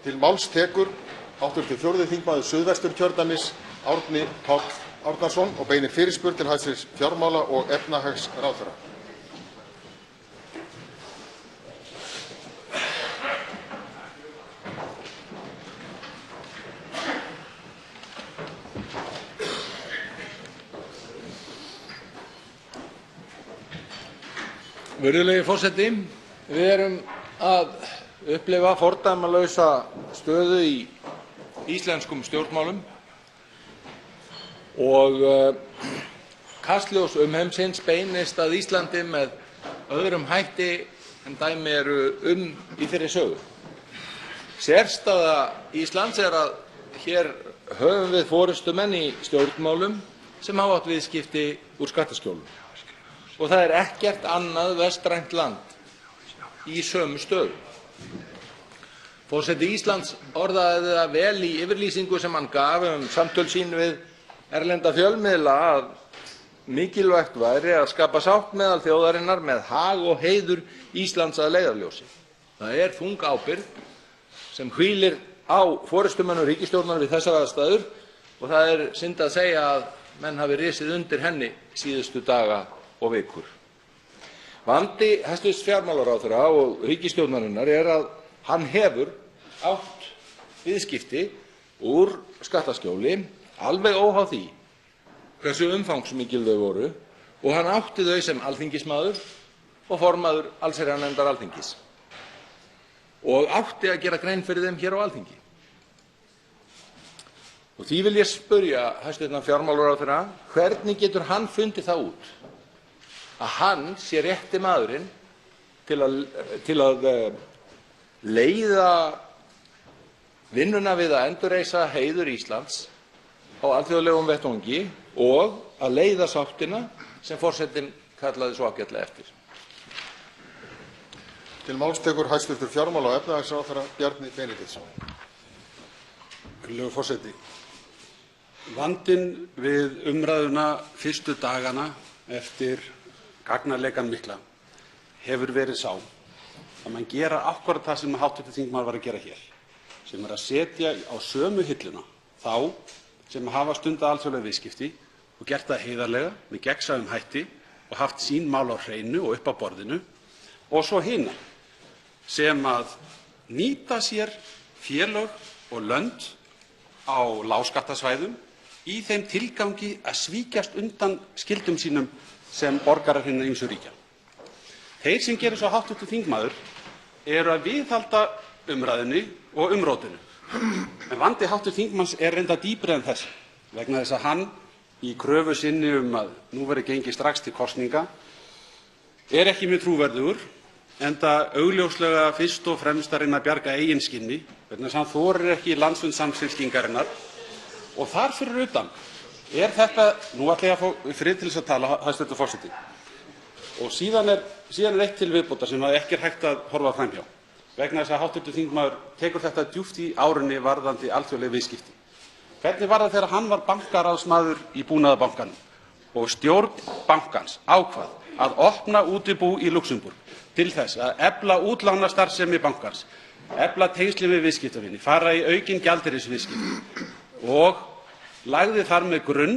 Til máls tekur hv. 4. þingmaður Suðvesturkjördæmis Árni Páll Árnason og beinir fyrirspurn til hæstv. fjármála- og efnahagsráðherra. Virðulegi forseti, við erum að upplifa fordæmalausa stöðu í íslenskum stjórnmálum og kastljós umheimsins beinist að Íslandi með öðrum hætti en dæmi eru í þeirri sögu. Sérstaða Íslands er að hér höfum við forystumenn í stjórnmálum sem hafa átt viðskipti úr skattaskjólum. Og það er ekkert annað vestrænt land í sömu stöðu. Forseti Íslands orðaði það vel í yfirlýsingu sem hann gaf samtöl sín við erlenda fjölmiðla að mikilvægt væri að skapa sátt meðal þjóðarinnar með hag og heiður Íslands að leiðarljósi. Það er þung ábyrgð sem hvílir á forystumönnum ríkisstjórnar við þessar aðstæður og það er synd að segja að menn hafi risið undir henni síðustu daga og vikur. Vandi hæstv. fjármálaráðherra og ríkisstjórnarinnar er að hann hefur átt viðskipti úr skattaskjóli alveg óháð því hversu umfangsmikil þau voru og hann átti þau sem alþingismaður og formaður allsherjarnefndar Alþingis og átti að gera grein fyrir þeim hér á Alþingi. Og því vil ég spyrja hæstv. fjármálaráðherra, hvernig getur hann fundið það út að hann sé rétti maðurinn til að leiða vinnuna við að endurreisa heiður Íslands á alþjóðlegum vettvangi og að leiða sáttina sem forsetinn kallaði svo ágætlega eftir. Til máls tekur hæstv. fjármála- og efnahagsráðherra Bjarni Benediktsson. Virðulegur forseti. Vandinn við umræðuna fyrstu dagana eftir gagnarleikann mikla hefur verið sá að menn gera akkúrat það sem hv. þingmaður var að gera hér, sem að setja á sömu hilluna þá sem hafa stundað alþjóðleg viðskipti og gert það heiðarlega með gegnsæjum hætti og haft sín mál á hreinu og upp á borðinu, og svo hina sem að nýta sér félög og lönd á lágskattasvæðum í þeim tilgangi að svíkjast undan skyldum sínum sem borgarar hinna ýmsu ríkja. Þeir sem gerir svo hv. þingmaður eru að viðhalda umræðunni og umrótinu. En vandi hv. þingmanns er reyndar dýpri en þess, vegna þess að hann í kröfu sinni að nú verði gengið strax til kosninga er ekki mjög trúverðugur, enda augljóslega fyrst og fremst að reyna að bjarga eigin skinni, vegna þess að hann þorir ekki landsfund Samfylkingarinnar. Og þar fyrir utan er þetta, nú ætla ég að fá frið til þess að tala, hæstv. forseti, og síðan er eitt til viðbótar sem ekki er hægt að horfa framhjá, vegna þess að hv. þingmaður tekur þetta djúpt í árunni varðandi alþjóðleg viðskipti. Hvernig var það þegar hann var bankaráðsmaður í Búnaðarbankanum og stjórn bankans ákvað að opna útibú í Luxemborg til þess að efla útlánastarfsemi bankans, efla tengsli við viðskiptavini, fara í aukin gjaldeyrisviðskipti og lagði þar með grunn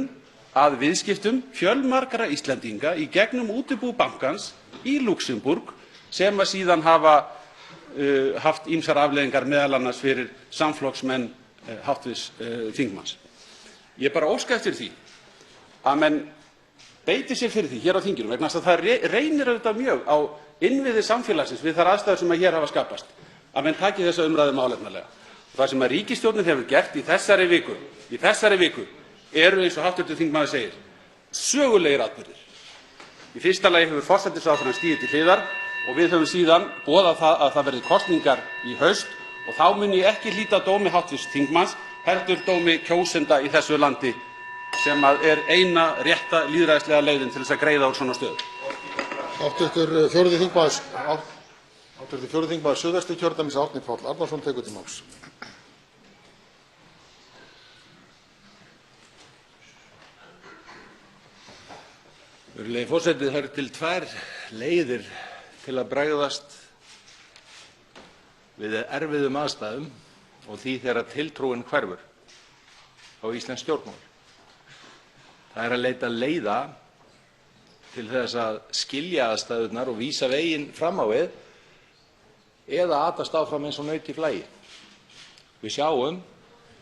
að viðskiptum fjölmargra Íslendinga í gegnum útibú bankans í Luxemborg sem að síðan hafa haft ýmsar afleiðingar meðal annars fyrir samflokksmenn hv. þingmanns. Ég bara óska eftir því að menn beiti sér fyrir því hér á þinginu, vegna þess að það reynir auðvitað mjög á innviði samfélagsins við þær aðstæður sem hér hafa skapast, að menn taki þessa umræðu málefnalega. Það sem að ríkisstjórnin hefur gert í þessari viku eru, eins og hv. þingmaður segir, sögulegir atburðir. Í fyrsta lagi hefur forsætisráðherrann stigið til hliðar og við höfum síðan boðað það að það verði kosningar í haust og þá mun ég ekki hlíta dómi hv. þingmanns heldur dómi kjósenda í þessu landi sem er eina rétta lýðræðislega leiðin til þess að greiða úr svona stöðu. Hv. 4. þingmaður Suðvesturkjördæmis Árni Páll Árnason tekur til máls. Virðulegi forseti, það eru til tvær leiðir til að bregðast við erfiðum aðstæðum og því þegar tiltrúin hverfur á íslensk stjórnmál. Það er að leita leiða til þess að skilja aðstæðurnar og vísa veginn fram á við eða atast áfram eins og naut í flagi. Við sjáum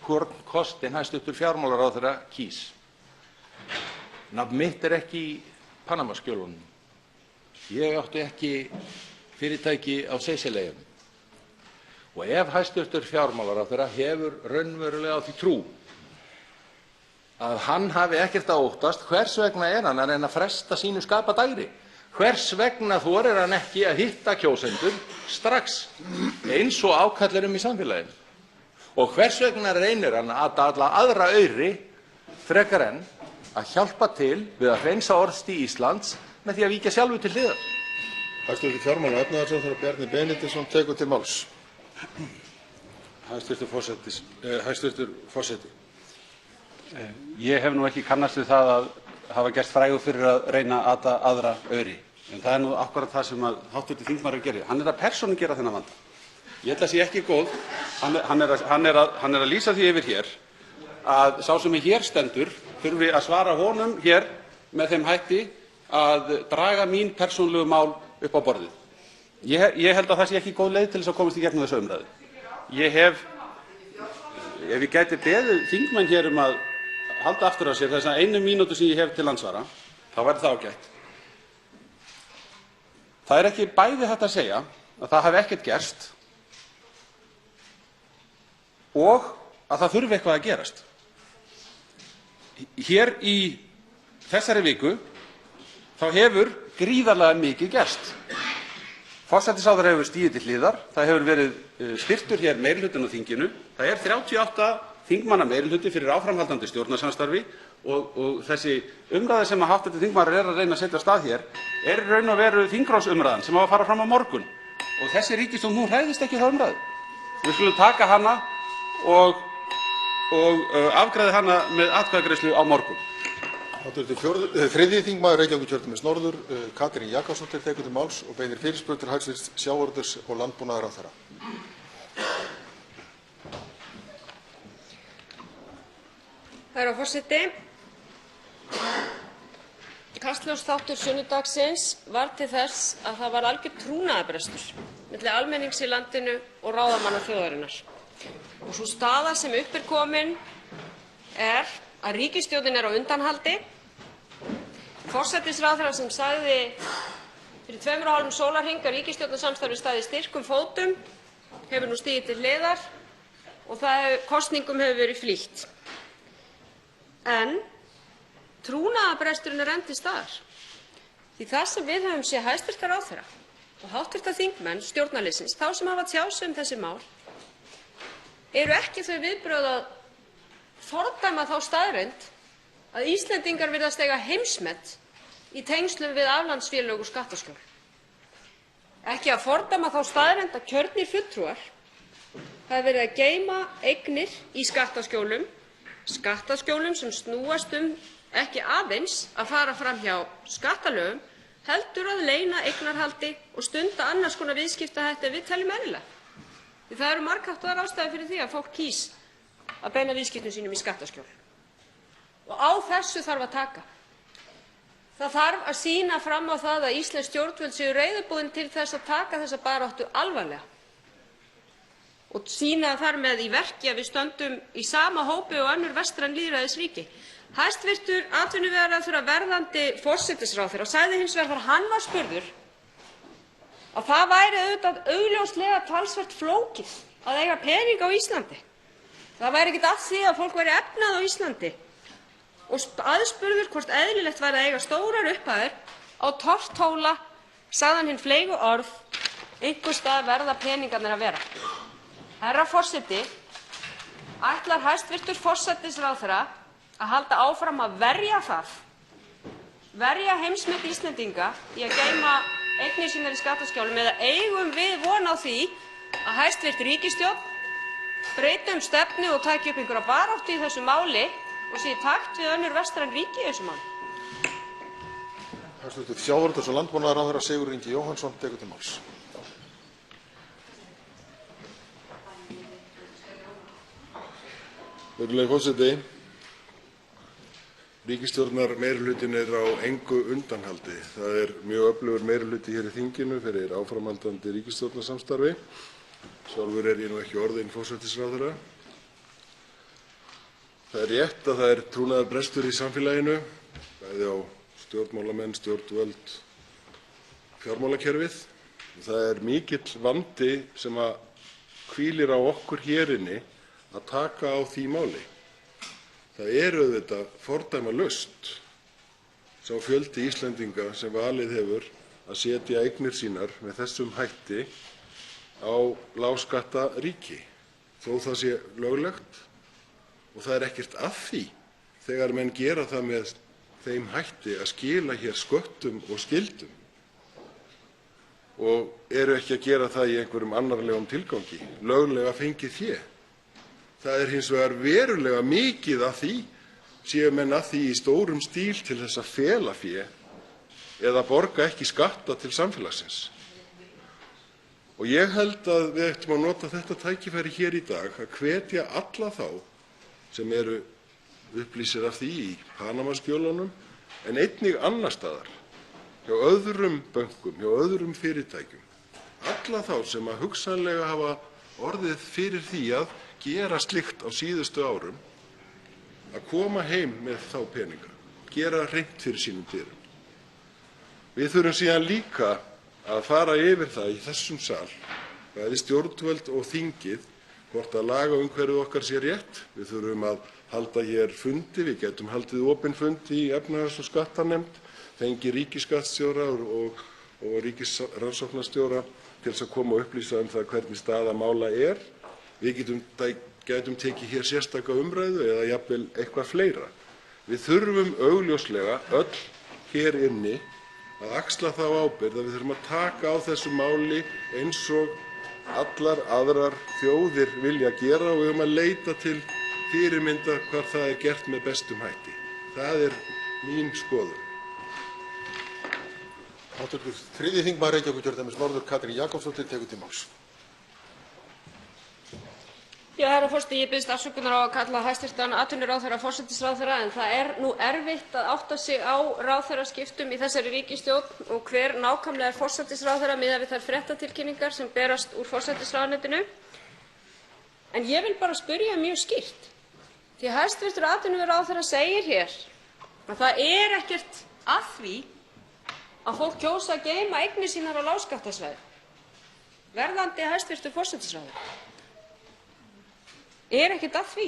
hvorn kostinn hæstv. Fjármálaráðherra kýs. Nafn mitt er ekki í Panama-skjölunum. Ég átti ekki fyrirtæki á Seyðisfirði. Og ef hæstv. Fjármálaráðherra hefur raunverulega á því trú að hann hafi ekkert að óttast, hvers vegna er hann að reyna að fresta sínu skapadægri? Hvers vegna þorir hann ekki að hitta kjósendur strax eins og ákall í samfélaginu? Og hvers vegna reynir hann að alla aðra auri frekar en að hjálpa til við að hreinsa orðstír Íslands með því að víkja sjálfur til hliðar? Hæstv. fjármála- og efnahagsráðherra Bjarni Benediktsson tekur til máls. Hæstv. forseti. Ég hef nú ekki kannast við það að hafa gerst frægur fyrir að reyna að ata aðra auri. En það er nú akkúrat það sem að hv. þingmaður gerir. Hann er að persónu gera þennan vanda. Ég held að sé ekki góð. Hann er að lýsa því yfir hér að sá sem hér stendur þurfi að svara honum hér með þeim hætti að draga mín persónulegu mál upp á borðið. Ég held að það sé ekki góð leið til þess að komast í gegnum þessa umræðu. Ef ég gæti beðið þingmenn hér um að halda aftur af sér þessa 1 mínútu sem ég hef til andsvara, þá væri það ágætt. Það er ekki bæði hægt að segja að það hafi ekkert gerst og að það þurfi eitthvað að gerast. Hér í þessari viku þá hefur gríðarlega mikið gerst. Forsætisráðherra hefur stigið til hliðar. Það hefur verið styrktur hér meirihlutinn á þinginu. Það er 38 þingmanna meirihluti fyrir áframhaldandi stjórnarsamstarfi og þessi umræða sem að hv. þingmaður er að reyna að setja af stað hér er í raun og veru þingráðsumræðan sem á að fara fram á morgun. Og þessi ríkisstjórn, hún hræðist ekki þá umræðu. Við skulum taka hana og afgreiða hana með atkvæðagreiðslu á morgun. Þriðji þingmaður Reykjavíkurkjördæmis norður, Katrín Jakobsdóttir, tekur til máls og beinir fyrirspurn til hæstv. sjávarútvegs- og landbúnaðarráðherra. Herra forseti. Kastljósþáttur sunnudagsins var til þess að það var algjör trúnaðarbrestur milli almennings í landinu og ráðamanna þjóðarinnar. Og sú staða sem upp er komin er að ríkisstjórnin er á undanhaldi. Forsætisráðherra sem sagði fyrir 2,5 sólarhring að ríkisstjórnarsamstarfið stæði styrkum fótum hefur nú stigið til hliðar og kosningum hefur verið flýtt. En trúnaðarbresturinn er enn til staðar. Því það sem við höfum séð hæstv. ráðherra og hv. þingmenn stjórnarliðsins, þá sem hafa tjáð sig um þessi mál, eru ekki þau viðbrögð að fordæma þá staðreynd að Íslendingar virðast eiga heimsmet í tengslum við aflandsfélög og skattaskjól. Ekki að fordæma þá staðreynd að kjörnir fulltrúar hafi verið að geyma eignir í skattaskjólum sem snúast ekki aðeins að fara fram hjá skattalögum, heldur að leyna eignarhaldi og stunda annars konar viðskiptahætti en við teljum eðlilegt. Því það eru margháttaðar ástæður fyrir því að fólk kýs að beina viðskiptum sínum í skattaskjól. Og á þessu þarf að taka. Það þarf að sýna fram á það að íslensk stjórnvöld séu reiðubúin til þess að taka þessa baráttu alvarlega og sýna þar með í verki að við stöndum í sama hópi og önnur vestræn lýðræðisríki. Hæstv. atvinnuvegaráðherra, verðandi forsætisráðherra, sagði hins vegar þegar hann var spurður að það væri auðvitað augljóslega talsvert flókið að eiga pening á Íslandi. Það væri ekkert að því að fólk væri efnað á Íslandi. Og aðspurður hvort eðlilegt væri að eiga stórar upphæðir á torftóla sagði hann hin fleygu orð: einhvers staðar verða peningarnir að vera. Herra forseti, ætlar hæstv. forsætisráðherra að halda áfram að verja heimsmet Íslendinga í að geyma eignir sínar í skattaskjólum, eða eigum við von á því að hæstv. ríkisstjórn breyti um stefnu og taki upp einhverja baráttu í þessu máli og sé í takt við önnur vestræn ríki í þessu máli? Hæstv. sjávarútvegs- og landbúnaðarráðherra Sigurður Ingi Jóhannsson tekur til máls. Virðulegi forseti. Ríkisstjórnarmeirihlutinn er á engu undanhaldi. Það er mjög öflugur meirihluti hér í þinginu fyrir áframhaldandi ríkisstjórnarsamstarfi. Sjálfur er ég nú ekki orðinn forsætisráðherra. Það er rétt að það er trúnaðarbrestur í samfélaginu, bæði á stjórnmálamenn, stjórnvöld, fjármálakerfið. Það er mikill vandi sem að hvílir á okkur hér inni að taka á því máli. Það er auðvitað fordæmalaust sá fjöldi Íslendinga sem valið hefur að setja eignir sínar með þessum hætti á lágskattaríki, þó það sé löglegt, og það er ekkert að því þegar menn gera það með þeim hætti að skila hér sköttum og skyldum og eru ekki að gera það í einhverjum annarlegum tilgangi, löglega fengið fé. Það er hins vegar verulega mikið af því, séu menn að því í stórum stíl til þess að fela fé eða borga ekki skatta til samfélagsins. Og ég held að við ættum að nota þetta tækifæri hér í dag að hvetja alla þá sem eru upplýsir af því í Panama-skjölunum en einnig annars staðar, hjá öðrum bönkum, hjá öðrum fyrirtækjum, alla þá sem að hugsanlega hafa orðið fyrir því að gera slíkt á síðustu árum, að koma heim með þá peninga, gera hreint fyrir sínum dyrum. Við þurfum síðan líka að fara yfir það í þessum sal, bæði stjórnvöld og þingið, hvort að lagaumhverfið okkar sé rétt. Við þurfum að halda hér fundi, við getum haldið opinn fund í efnahags- og skattanefnd, fengið ríkisskattstjóra og ríkisrannsóknarstjóra til þess að koma og upplýsa það hvernig staða mála er. Við gætum tekið hér sérstaka umræðu eða jafnvel eitthvað fleira. Við þurfum augljóslega öll hér inni að axla þá ábyrgð að við þurfum að taka á þessu máli eins og allar aðrar þjóðir vilja gera og við þurfum að leita til fyrirmynda hvar það er gert með bestum hætti. Það er mín skoðun. Hv. 3. þingmaður Reykjavíkurkjördæmis norður, Katrín Jakobsdóttir, tekur til máls. Já, herra forseti, ég biðst afsökunar á að kalla hæstv. Atvinnuráðherra forsætisráðherra en það er nú erfitt að átta sig á ráðherraskiptum í þessari ríkisstjórn og hver nákvæmlega er forsætisráðherra miðað við þær fréttatilkynningar sem berast úr forsætisráðuneytinu. En ég vil bara spyrja mjög skýrt, því hæstv. Atvinnuráðherra segir hér að það er ekkert að því að fólk kjósi að geyma eignir sínar á lágskattasvæði. Verðandi hæstv. forsætisráðherra, er ekkert að því?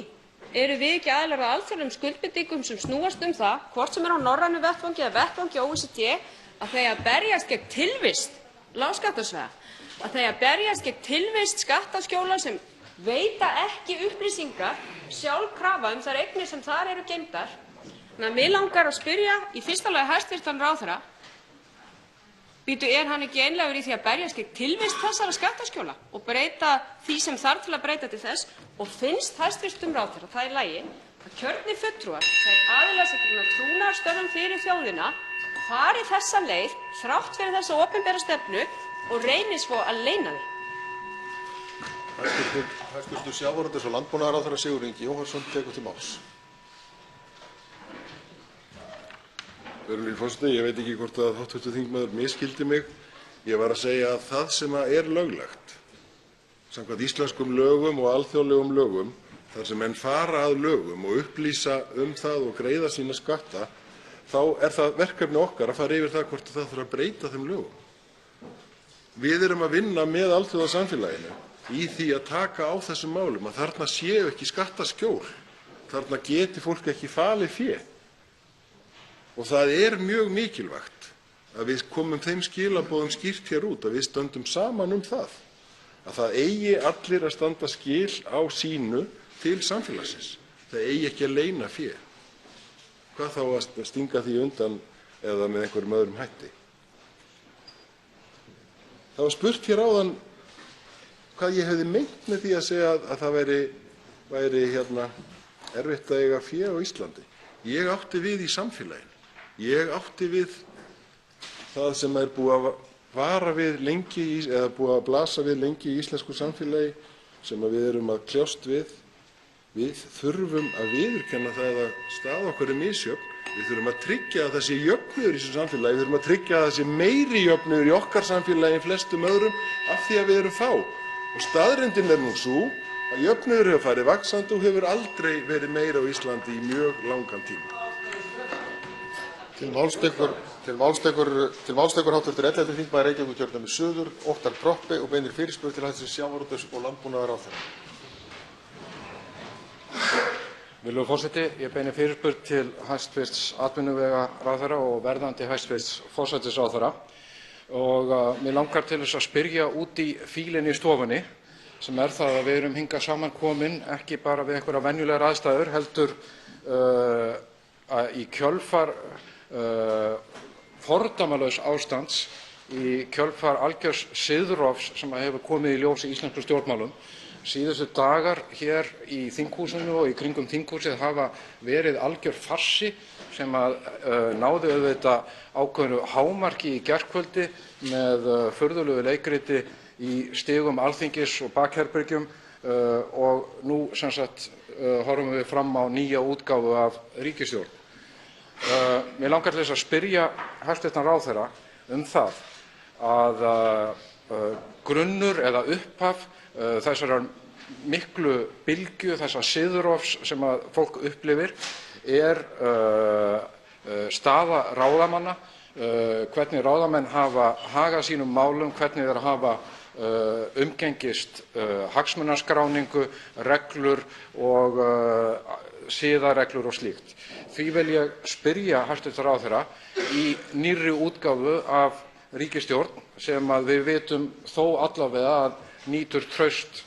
Erum við ekki aðilar að alþjóðlegum skuldbindingum sem snúast um það, hvort sem er á norrænum vettvangi eða vettvangi OECD, að þeir að berjast gegn tilvist lágskattasvæða, að þeir að berjast gegn tilvist skattaskjóla sem veita ekki upplýsingar sjálfkrafa um þær eignir sem þar eru geymdar? Þannig að mig langar að spyrja í fyrsta lagi hæstv. ráðherra, er hann ekki einlægur í því að berjast gegn tilvist þessara skattaskjóla og breyta því sem þarf til að breyta til þess? Og finnst hæstv. ráðherra það í lagi að kjörnir fulltrúar, þeir aðilar sem gegna trúnaðarstörfum fyrir þjóðina, fari þessa leið þrátt fyrir þessa opinbera stefnu og reyni svo að leyna því? Hæstv. sjávarútvegs- og landbúnaðarráðherra Sigurður Ingi Jóhannsson tekur til máls. Virðulegi forseti, ég veit ekki hvort að hv. þingmaður misskildi mig. Ég var að segja að það sem er löglegt samkvæmt íslenskum lögum og alþjóðlegum lögum, þar sem menn fara að lögum og upplýsa það og greiða sína skatta, þá er það verkefni okkar að fara yfir það hvort það þarf að breyta þeim lögum. Við erum að vinna með alþjóðasamfélaginu í því að taka á þessum málum, að þarna séu ekki skattaskjól, þarna geti fólk ekki falið fé. Og það er mjög mikilvægt að við komum þeim skilaboðum skýrt hér út, að við stöndum saman um það, að það eigi allir að standa skil á sínu til samfélagsins. Það eigi ekki að leyna fé. Hvað þá að stinga því undan eða með einhverjum öðrum hætti. Það var spurt hér áðan hvað ég hefði meint með því að segja að það væri erfitt að eiga fé á Íslandi. Ég átti við í samfélaginu. Ég átti við það sem er búið að vara við lengi eða búið að blasa við lengi í íslensku samfélagi, sem við erum að kljást við, Við þurfum að viðurkenna það að staða okkar er misjöfn. Við þurfum að tryggja að það sé jöfnuður í þessu samfélagi. Við þurfum að tryggja að það sé meiri jöfnuður í okkar samfélagi en flestum öðrum af því að við erum fá. Og staðreyndin er nú sú að jöfnuður hefur farið vaxandi og hefur aldrei verið meira á Íslandi í mjög langan tíma. Til málstekur hv. 11. þingmaður Reykjavíkurkjördæmis suður, Óttarr Proppé, og beinir fyrirspurn til hæstv. Sjávarútvegs- og landbúnaðarráðherra. Virðulegur forseti. Ég beini fyrirspurn til hæstv. atvinnuvegaráðherra og verðandi hæstv. forsætisráðherra. Mig langar til þess að spyrja út í fílinn í stofunni, sem er það að við erum hingað saman komin ekki bara við einhverjar venjulegar aðstæður, heldur í kjölfar fordæmalauss ástands, í kjölfar algjörs siðrofs sem hefur komið í ljós í íslenskum stjórnmálum. Síðustu dagar hér í þinghúsinu og í kringum þinghúsið hafa verið algjör farsi sem náði auðvitað ákveðnu hámarki í gærkvöldi með furðulegu leikriti í stigum Alþingis og bakherbergjum, og nú sem sagt horfum við fram á nýja útgáfu af ríkisstjórn. Mig langar til þess að spyrja hæstv. ráðherra það að grunnur eða upphaf þessarar miklu bylgju, þessa siðrofs sem að fólk upplifir, staða ráðamanna, hvernig ráðamenn hafa hagað sínum málum, hvernig þeir hafa umgengist hagsmunaskráningu, reglur og siðareglur og slíkt. Því vil ég spyrja hæstv. ráðherra í nýrri útgáfu af ríkisstjórn sem að við vitum þó allavega að nýtur traust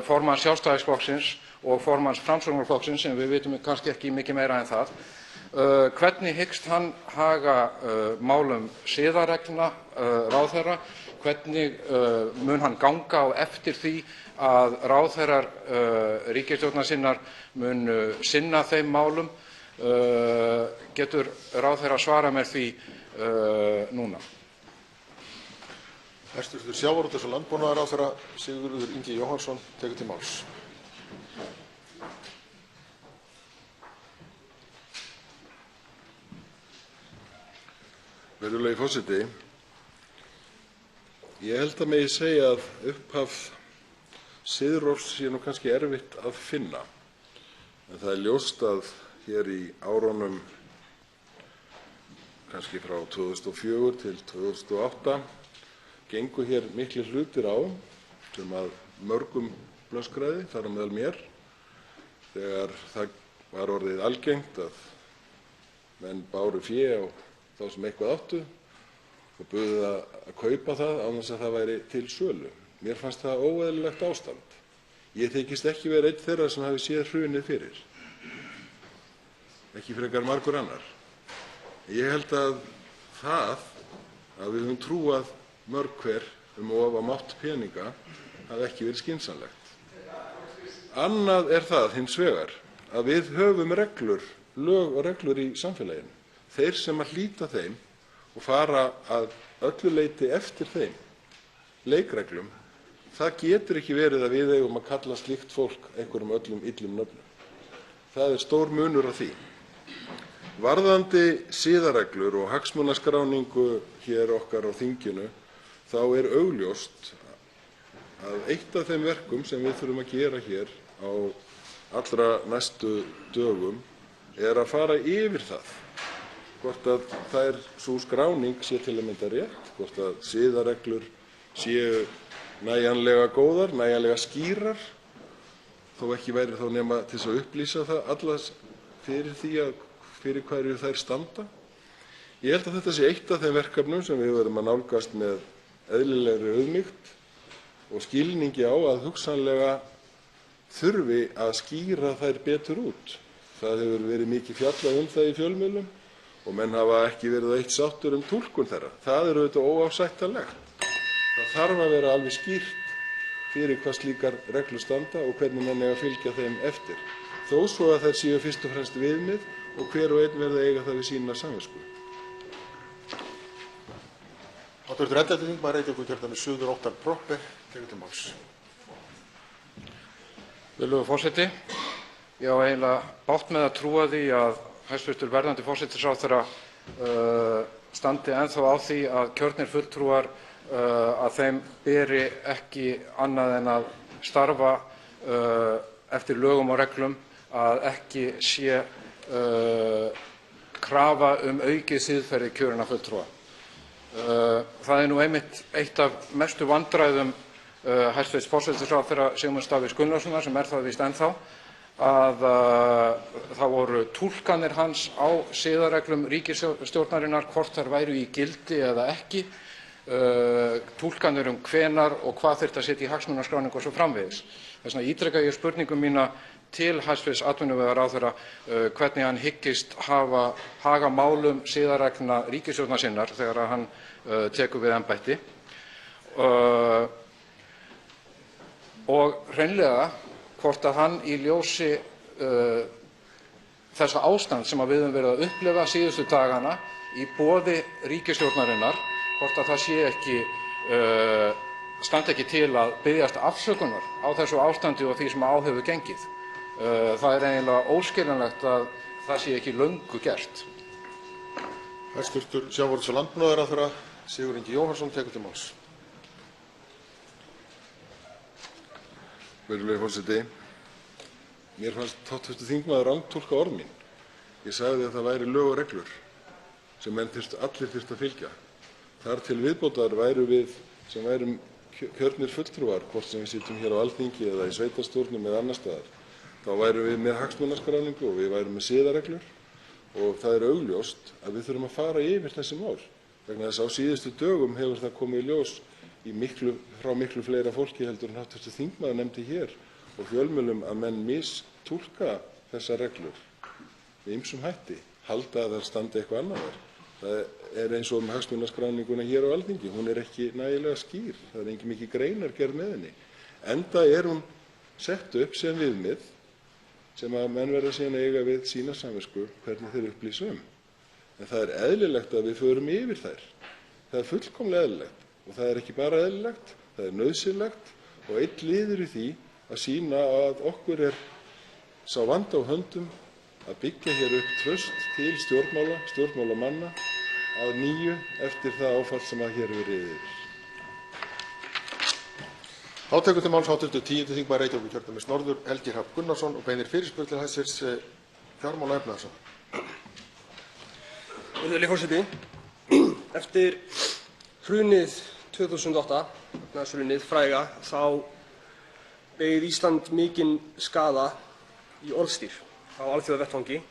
formanns Sjálfstæðisflokksins og formanns Framsóknarflokksins, sem við vitum kannski ekki mikið meira en það. Hvernig hyggst hann haga málum siðareglna ráðherra? Hvernig mun hann ganga á eftir því að ráðherrar ríkisstjórnar sinnar munu sinna þeim málum? Getur ráðherra svarað mér því núna? Hæstv. sjávarútvegs- og landbúnaðarráðherra Sigurður Ingi Jóhannsson tekur til máls. Virðulegi forseti. Ég held að megi segja að upphaf siðrofs sé nú kannski erfitt að finna. En það er ljóst að hér í árunum kannski frá 2004 til 2008 gengu hér miklir hlutir á sem að mörgum blöskraði, þar á meðal mér, þegar það var orðið algengt að menn báru fé á þá sem eitthvað áttu og buðu að kaupa það án þess að það væri til sölu. Mér fannst það óeðlilegt ástand. Ég þykist ekki vera einn þeirra sem hafi séð hrunið fyrir, ekki frekar margur annar. Ég held að það að við höfum trúað mörg hver of á mátt peninga hafi ekki verið skynsamlegt. Annað er það hins vegar að við höfum reglur, lög og reglur í samfélaginu. Þeir sem að hlíta þeim og fara að öllu leyti eftir þeim leikreglum, það getur ekki verið að við eigum að kalla slíkt fólk einhverjum öllum illum nöfnum. Það er stór munur á því. Varðandi siðareglur og hagsmunaskráningu hér okkar á þinginu, þá er augljóst að eitt af þeim verkum sem við þurfum að gera hér á allra næstu dögum er að fara yfir það, hvort að sú skráning sé til að mynda rétt, hvort að siðareglur séu nægjanlega góðar, nægjanlega skýrar, þó ekki væri þá nema til þess að upplýsa það allas fyrir því að fyrir hverju þær standa. Ég held að þetta sé eitt af þeim verkefnum sem við verðum að nálgast með eðlilegri auðmýkt og skilningi á að hugsanlega þurfi að skýra þær betur út. Það hefur verið mikið fjallað það í fjölmiðlum og menn hafa ekki verið eitt sáttur túlkun þeirra. Það er auðvitað óásættanlegt. Það þarf að vera alveg skýrt fyrir hvað slíkar reglur standa og hvernig menn eiga að fylgja þeim eftir, þó svo að þær séu fyrst og fremst viðmið og hver og einn verði að eiga það við sína samvisku. Hv. 11. þingmaður Reykjavíkurkjördæmis suður, Óttarr Proppé tekur til máls. Virðulegur forseti. Ég á eiginlega bágt með að trúa því að hæstv. Verðandi forsætisráðherra standi ennþá á því að kjörnir fulltrúar, að þeim beri ekki annað en að starfa eftir lögum og reglum, að ekki sé krafa aukið siðferði kjörinna fulltrúa. Það nú einmitt eitt af mestu vandræðum hæstv. forsætisráðherra Sigmunds Davíðs Gunnlaugssonar, sem það víst ennþá, að það voru túlkanir hans á siðareglum ríkisstjórnarinnar, hvort þær væru í gildi eða ekki, túlkanir hvenær og hvað þyrfti að setja í hagsmunaskráningu og svo framvegis. Þess vegna ítreka ég spurningu mína til hæstv. Atvinnuvegaráðherra hvernig hann hyggist haga málum siðareglna ríkisstjórnar sinnar þegar hann tekur við embætti, og hreinlega hvort að hann í ljósi þessa ástand sem við höfum verið að upplifa síðustu dagana í boði ríkisstjórnarinnar, hvort að það sé ekki standi ekki til að biðjast afsökunar á þessu ástandi og því sem á hefur gengið. Það eiginlega óskiljanlegt að það sé ekki löngu gert. Hæstv. sjávarútvegs- og landbúnaðarráðherra Sigurður Ingi Jóhannsson tekur til máls. Virðulegi forseti. Mér fannst hv. þingmaður rangtúlka orð mín. Ég sagði að það væri lög og reglur sem allir þyrftu að fylgja. Þar til viðbótar værum við sem værum kjörnir fulltrúar, hvort sem við sitjum hér á Alþingi eða í sveitarstjórnum eða annars staðar, þá værum við með hagsmunaskráningu og við værum með siðareglur, og það er augljóst að við þurfum að fara yfir þessi mál vegna þess að á síðustu dögum hefur það komið í ljós frá miklu fleira fólki heldur en hv. þingmaður nefndi hér og fjölmiðlum að menn mistúlka þessar reglur með ýmsum hætti, halda að þær standi eitthvað annað þar. Það er eins og með hagsmunaskráninguna hér á Alþingi, hún er ekki nægilega skýr, það er engin mikil greinargerð með henni, enda er hún sett upp sem viðmið sem að menn verða síðan að eiga við sína samvisku hvernig þeir upplýsa En það er eðlilegt að við förum yfir þær. Það er fullkomlega eðlilegt og það er ekki bara eðlilegt, það er nauðsynlegt og einn liður í því að sýna að okkur er sá vandi á höndum að byggja hér upp traust til stjórnmálamanna að nýju eftir það áfall sem að hér hefur riðið yfir. Þá tekur til máls hv. 10. þingmaður Reykjavíkurkjördæmis norður, Helgi Hrafn Gunnarsson, og beinir fyrirspurn til hæstv. fjármála- og efnahagsráðherra. Virðulegi forseti. Eftir hrunið 2008, efnahagshrunið fræga, þá beið Ísland mikinn skaða í orðstír á alþjóðavettvangi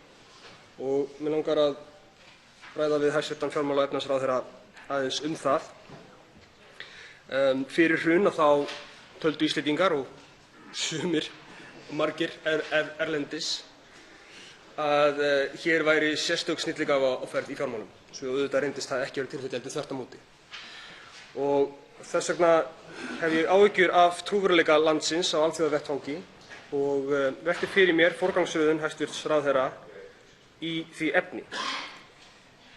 og mig langar að ræða við hæstv. fjármála- og efnahagsráðherra aðeins það. Fyrir hrun þá töldu Íslendingar og sumir og margir erlendis að hér væri sérstök snilligáfa á ferð í fjármálum, svo auðvitað reyndist það ekki vera tilfelli heldur þvert á móti. Og þess vegna hef ég áhyggjur af trúverðugleika landsins á alþjóðavettvangi og velti fyrir mér forgangsröðun hæstv. ráðherra í því efni.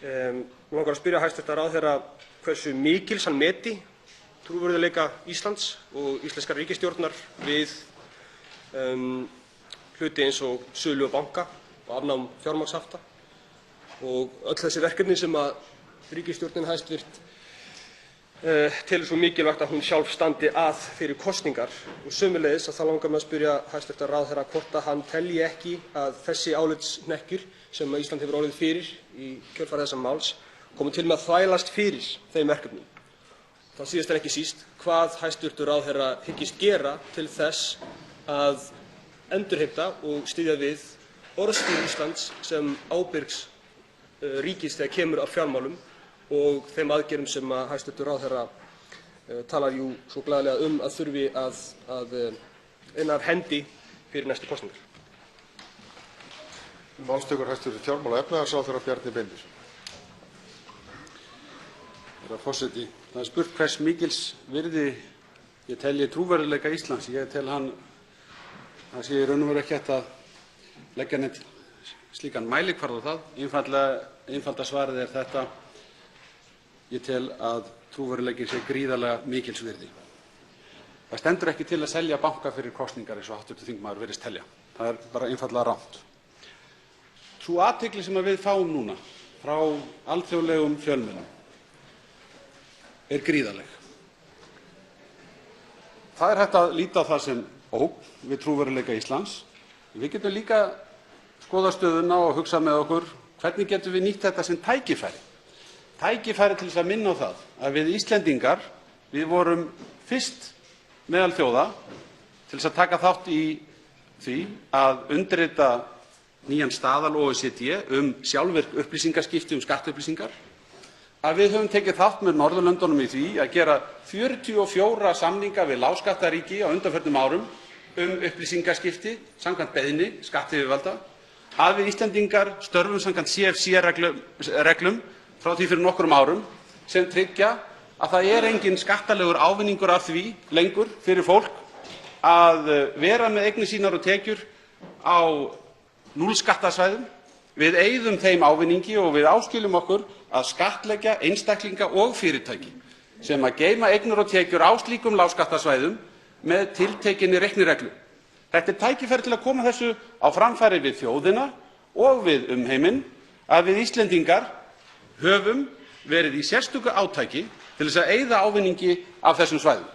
Mig langar að spyrja hæstv. ráðherra hversu mikils hann meti trúverðugleika Íslands og íslenskrar ríkisstjórnar við hluti eins og sölu á banka og afnám fjármagnshafta og öll þessi verkefni sem að ríkisstjórnin hæstv. Telur svo mikilvægt að hún sjálf standi að fyrir kosningar. Og sömuleiðis að þá langar mig að spyrja hæstv. ráðherra hvort að hann telji ekki að þessi álitshnekkir sem að Ísland hefur orðið fyrir í kjölfar þessa máls komi til með að þvælast fyrir þeim verkefnum. Þá síðast en ekki síst, hvað hæstv. ráðherra hyggist gera til þess að endurheimta og styðja við orðstír Íslands sem ábyrgs ríkis þegar kemur að fjármálum og þeim aðgerðum sem að hæstv. ráðherra talar jú svo glaðlega að þurfi að inna af hendi fyrir næstu kosningar. Málstekur hæstv. fjármála- og efnahagsráðherra Bjarni Benediktsson. Herra forseti, það er spurt hvers mikils virði ég telji trúverðugleika Íslands. Ég tel það sé í raun og veru ekki hægt að leggja neitt slíkan mælikvarða á það. Einfalda svarið er þetta: ég tel að trúverðugleikinn sé gríðarlega mikils virði. Það stendur ekki til að selja banka fyrir kosningar eins og hv. þingmaður virðist telja. Það er bara einfaldlega rangt. Sú athygli sem við fáum núna frá alþjóðlegum fjölmiðlum er gríðarleg. Það er hægt að líta á það sem ógn við trúverðugleika Íslands. Við getum líka skoðað stöðuna og hugsað með okkur hvernig getum við nýtt þetta sem tækifæri. Tækifæri til þess að minna á það að við Íslendingar, við vorum fyrst meðal þjóða til þess að taka þátt í því að undirrita nýjan staðal OECD sjálfvirk upplýsingaskipti skattupplýsingar, að við höfum tekið þátt með Norðurlöndunum í því að gera 44 samninga við lágskattaríki á undanförnum árum upplýsingaskipti samkvæmt beiðni skattyfirvalda, að við Íslendingar störfum samkvæmt CFC-reglum frá því fyrir nokkrum árum sem tryggja að það er engin skattalegur ávinningur af því lengur fyrir fólk að vera með eignir sínar og tekjur á núllskattasvæðum. Við eyðum þeim ávinningi og við áskilum okkur að skattleggja einstaklinga og fyrirtæki sem að geyma eignir og tekjur á slíkum lágskattasvæðum með tiltekinni reiknireglu. Þetta er tækifæri til að koma þessu á framfæri við þjóðina og við umheiminn að við Íslendingar höfum verið í sérstöku átaki til þess að eyða ávinningi af þessum svæðum.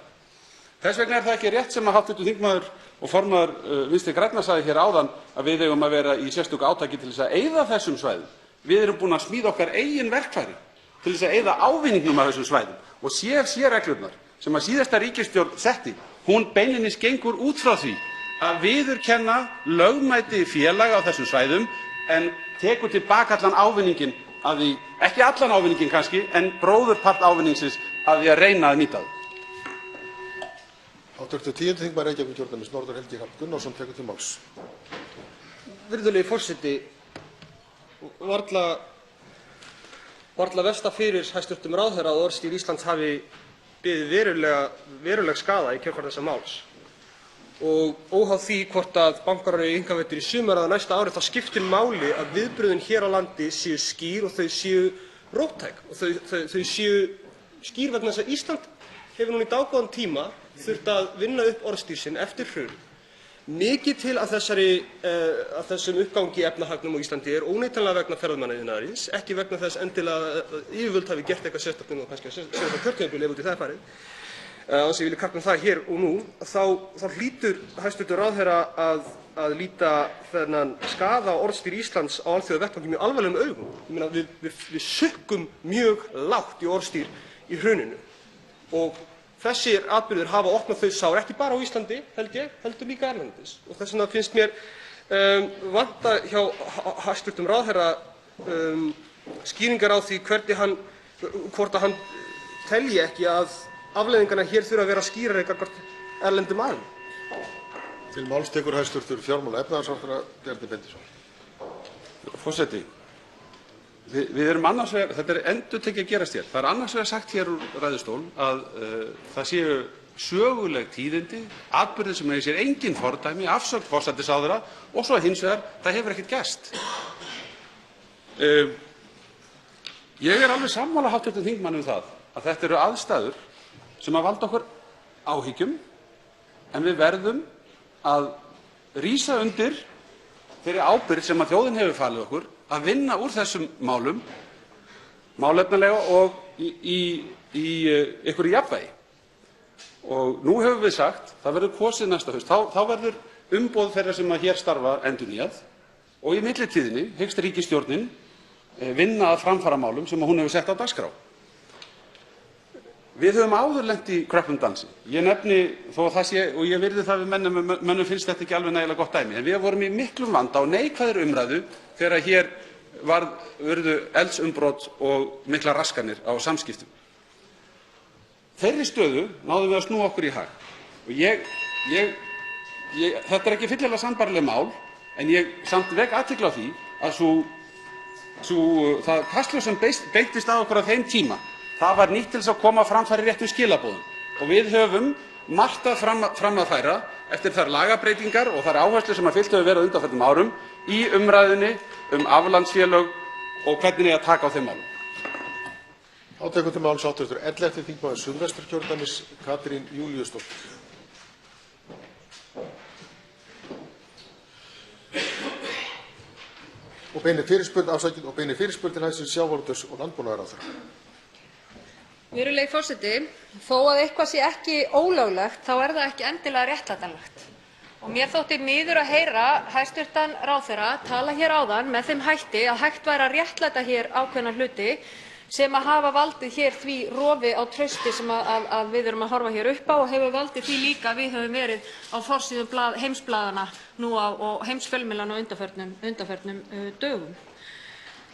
Þess vegna er það ekki rétt sem hv. þingmaður og formaður Vinstri grænna sagði hér áðan að við eigum að vera í sérstöku átaki til þess að eyða þessum svæðum. Við erum búin að smíða okkar eigin verkfæri til þess að eyða ávinningnum af þessum svæðum. Og CFC-reglurnar sem að síðasta ríkisstjórn setti, hún beinlínis gengur út frá því að viðurkenna lögmæti félaga á þessum svæðum en tekur til baka allan ávinninginn af því, ekki allan ávinninginn kannski, en bróðurpart ávinningsins af því að reyna að nýta það. Hv. 10. þingmaður Reykjavíkurkjördæmis norður, Helgi Hrafn Gunnarsson, tekur til máls. Virðulegi forseti, varla velta fyrir hæstv. Ráðherra að orðstír Íslands hafi beðið veruleg skaða í kjölfar þessa máls. Og óháð því hvort að bankar eru einkavæddir í sumar eða næsta ári, þá skiptir máli að viðbrögðin hér á landi séu skýr og þau séu róttæk. Og þau séu skýr vegna þess að Ísland hefur núna í dágóðan tíma þurft að vinna upp orðstír sinn eftir hrun. Mikið til af þessum uppgangi í efnahagnum á Íslandi er óneitanlega vegna ferðamannaiðnaðarins, ekki vegna þess endilega að yfirvöld hafi gert eitthvað sérstakt og kannski að sérstakt kjörtímabil ef út í það er farið. Án þess að ég vilji karpa það hér og nú, þá hlýtur hæstv. Ráðherra að líta þennan skaða á orðstír Íslands á alþjóðavettvangi mjög alvarlegum augum. Ég meina, við sukkum mjög lágt í orðstír í hruninu og þessir atburðir hafa opnað þau sár, ekki bara á Íslandi, heldur líka erlendis. Og þess vegna finnst mér vanta hjá hæstv. Ráðherra skýringar á því hvort að hann telji ekki að afleiðingarnar hér þurfa að vera skýrari gagnvart erlendum aðilum. Til máls tekur hæstv. fjármála- og efnahagsráðherra Bjarni Benediktsson. Forseti, við erum annars vegar, þetta er endurtekið að gerast hér, það er annars vegar sagt hér úr ræðustól að það séu söguleg tíðindi, atburðir sem eigi sér engin fordæmi, afsögn forsætisráðherra og svo hins vegar, það hefur ekkert gerst. Ég er alveg sammála hv. þingmanni það að þetta eru aðstæður sem að valda okkur áhyggjum en við verðum að rísa undir þeirri ábyrgð sem að þjóðin hefur falið okkur að vinna úr þessum málum málefnalega og í einhverju jafnvægi. Og nú höfum við sagt það verður kosið næsta haust. Þá verður umboð þeirra sem að hér starfa endurnýjað og í millitíðinni hyggst ríkisstjórnin vinna að framfaramálum sem hún hefur sett á dagskrá. Við höfum áður lent í kröppum dansi. Ég nefni, þó að það sé, og ég virði það við mönnum finnst þetta ekki alveg nægilega gott dæmi, en við vorum í miklum vanda og neikvæðri umræðu þegar hér urðu eldsumbrot og miklar raskanir á samskiptum. Þeirri stöðu náðum við að snúa okkur í hag. Og þetta er ekki fyllilega sambærileg mál, en ég samt vek athygli á því að það kastljós sem beintist að okkur á þeim tíma, það var nýtt til þess að koma framfæri réttum skilaboðum. Og við höfum margt að fram að færa eftir þær lagabreytingar og þær áherslur sem fylgt hefur verið á undanförnum árum í umræðunni aflandsfélög og hvernig eigi að taka á þeim málum. Þá tekur til máls hv. 11. þingmaður Suðvesturkjördæmis, Katrín Júlíusdóttir. og beinir fyrirspurn til hæstv. sjávarútvegs- og landbúnaðarráðherra. Virðulegi forseti. Þó að eitthvað sé ekki ólöglegt þá er það ekki endilega réttlætanlegt. Og mér þótti miður að heyra hæstv. ráðherra tala hér áðan með þeim hætti að hægt væri að réttlæta hér ákveðna hluti sem hafa valdið hér því rofi á trausti sem að við erum að horfa hér upp á og hefur valdið því líka að við höfum verið á forsíðum heimsblaðanna nú og heimsfjölmiðlanna á undanförnum dögum.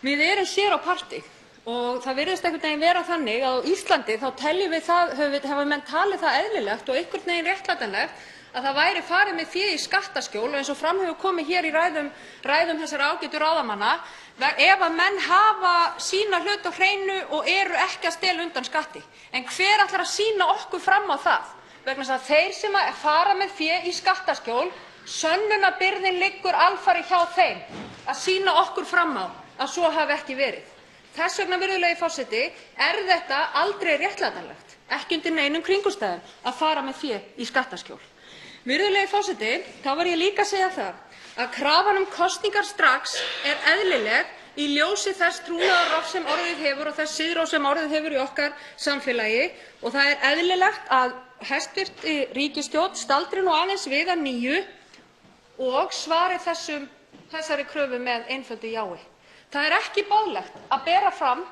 Við erum sér á parti og það virðist einhvern veginn vera þannig að á Íslandi þá teljum við það, hafa menn talið það eðlilegt og einhvern veginn réttlætanlegt að það væri farið með fé í skattaskjól og eins og fram hefur komið hér í ræðum þessara ágætu ráðamanna, ef að menn hafa sína hlut á hreinu og eru ekki að stela undan skatti. En hver ætlar að sýna okkur fram á það? Vegna þess að þeir sem fara með fé í skattaskjól, sönnunarbyrðin liggur alfarið hjá þeim að sýna okkur fram á að svo hafi ekki verið. Þess vegna, virðulegi forseti, er þetta aldrei réttlætanlegt, ekki undir neinum kringumstæðum, að fara með fé í skattaskjól. Virðulegi forseti, þá var ég líka að segja það að krafan kosningar strax er eðlileg í ljósi þess trúnaðarrofs sem orðið hefur og þess siðrófs sem orðið hefur í okkar samfélagi og það er eðlilegt að hæstv. ríkisstjórn staldri nú aðeins við að nýju og svari þessari kröfu með einföldu jái. Það er ekki boðlegt að bera fram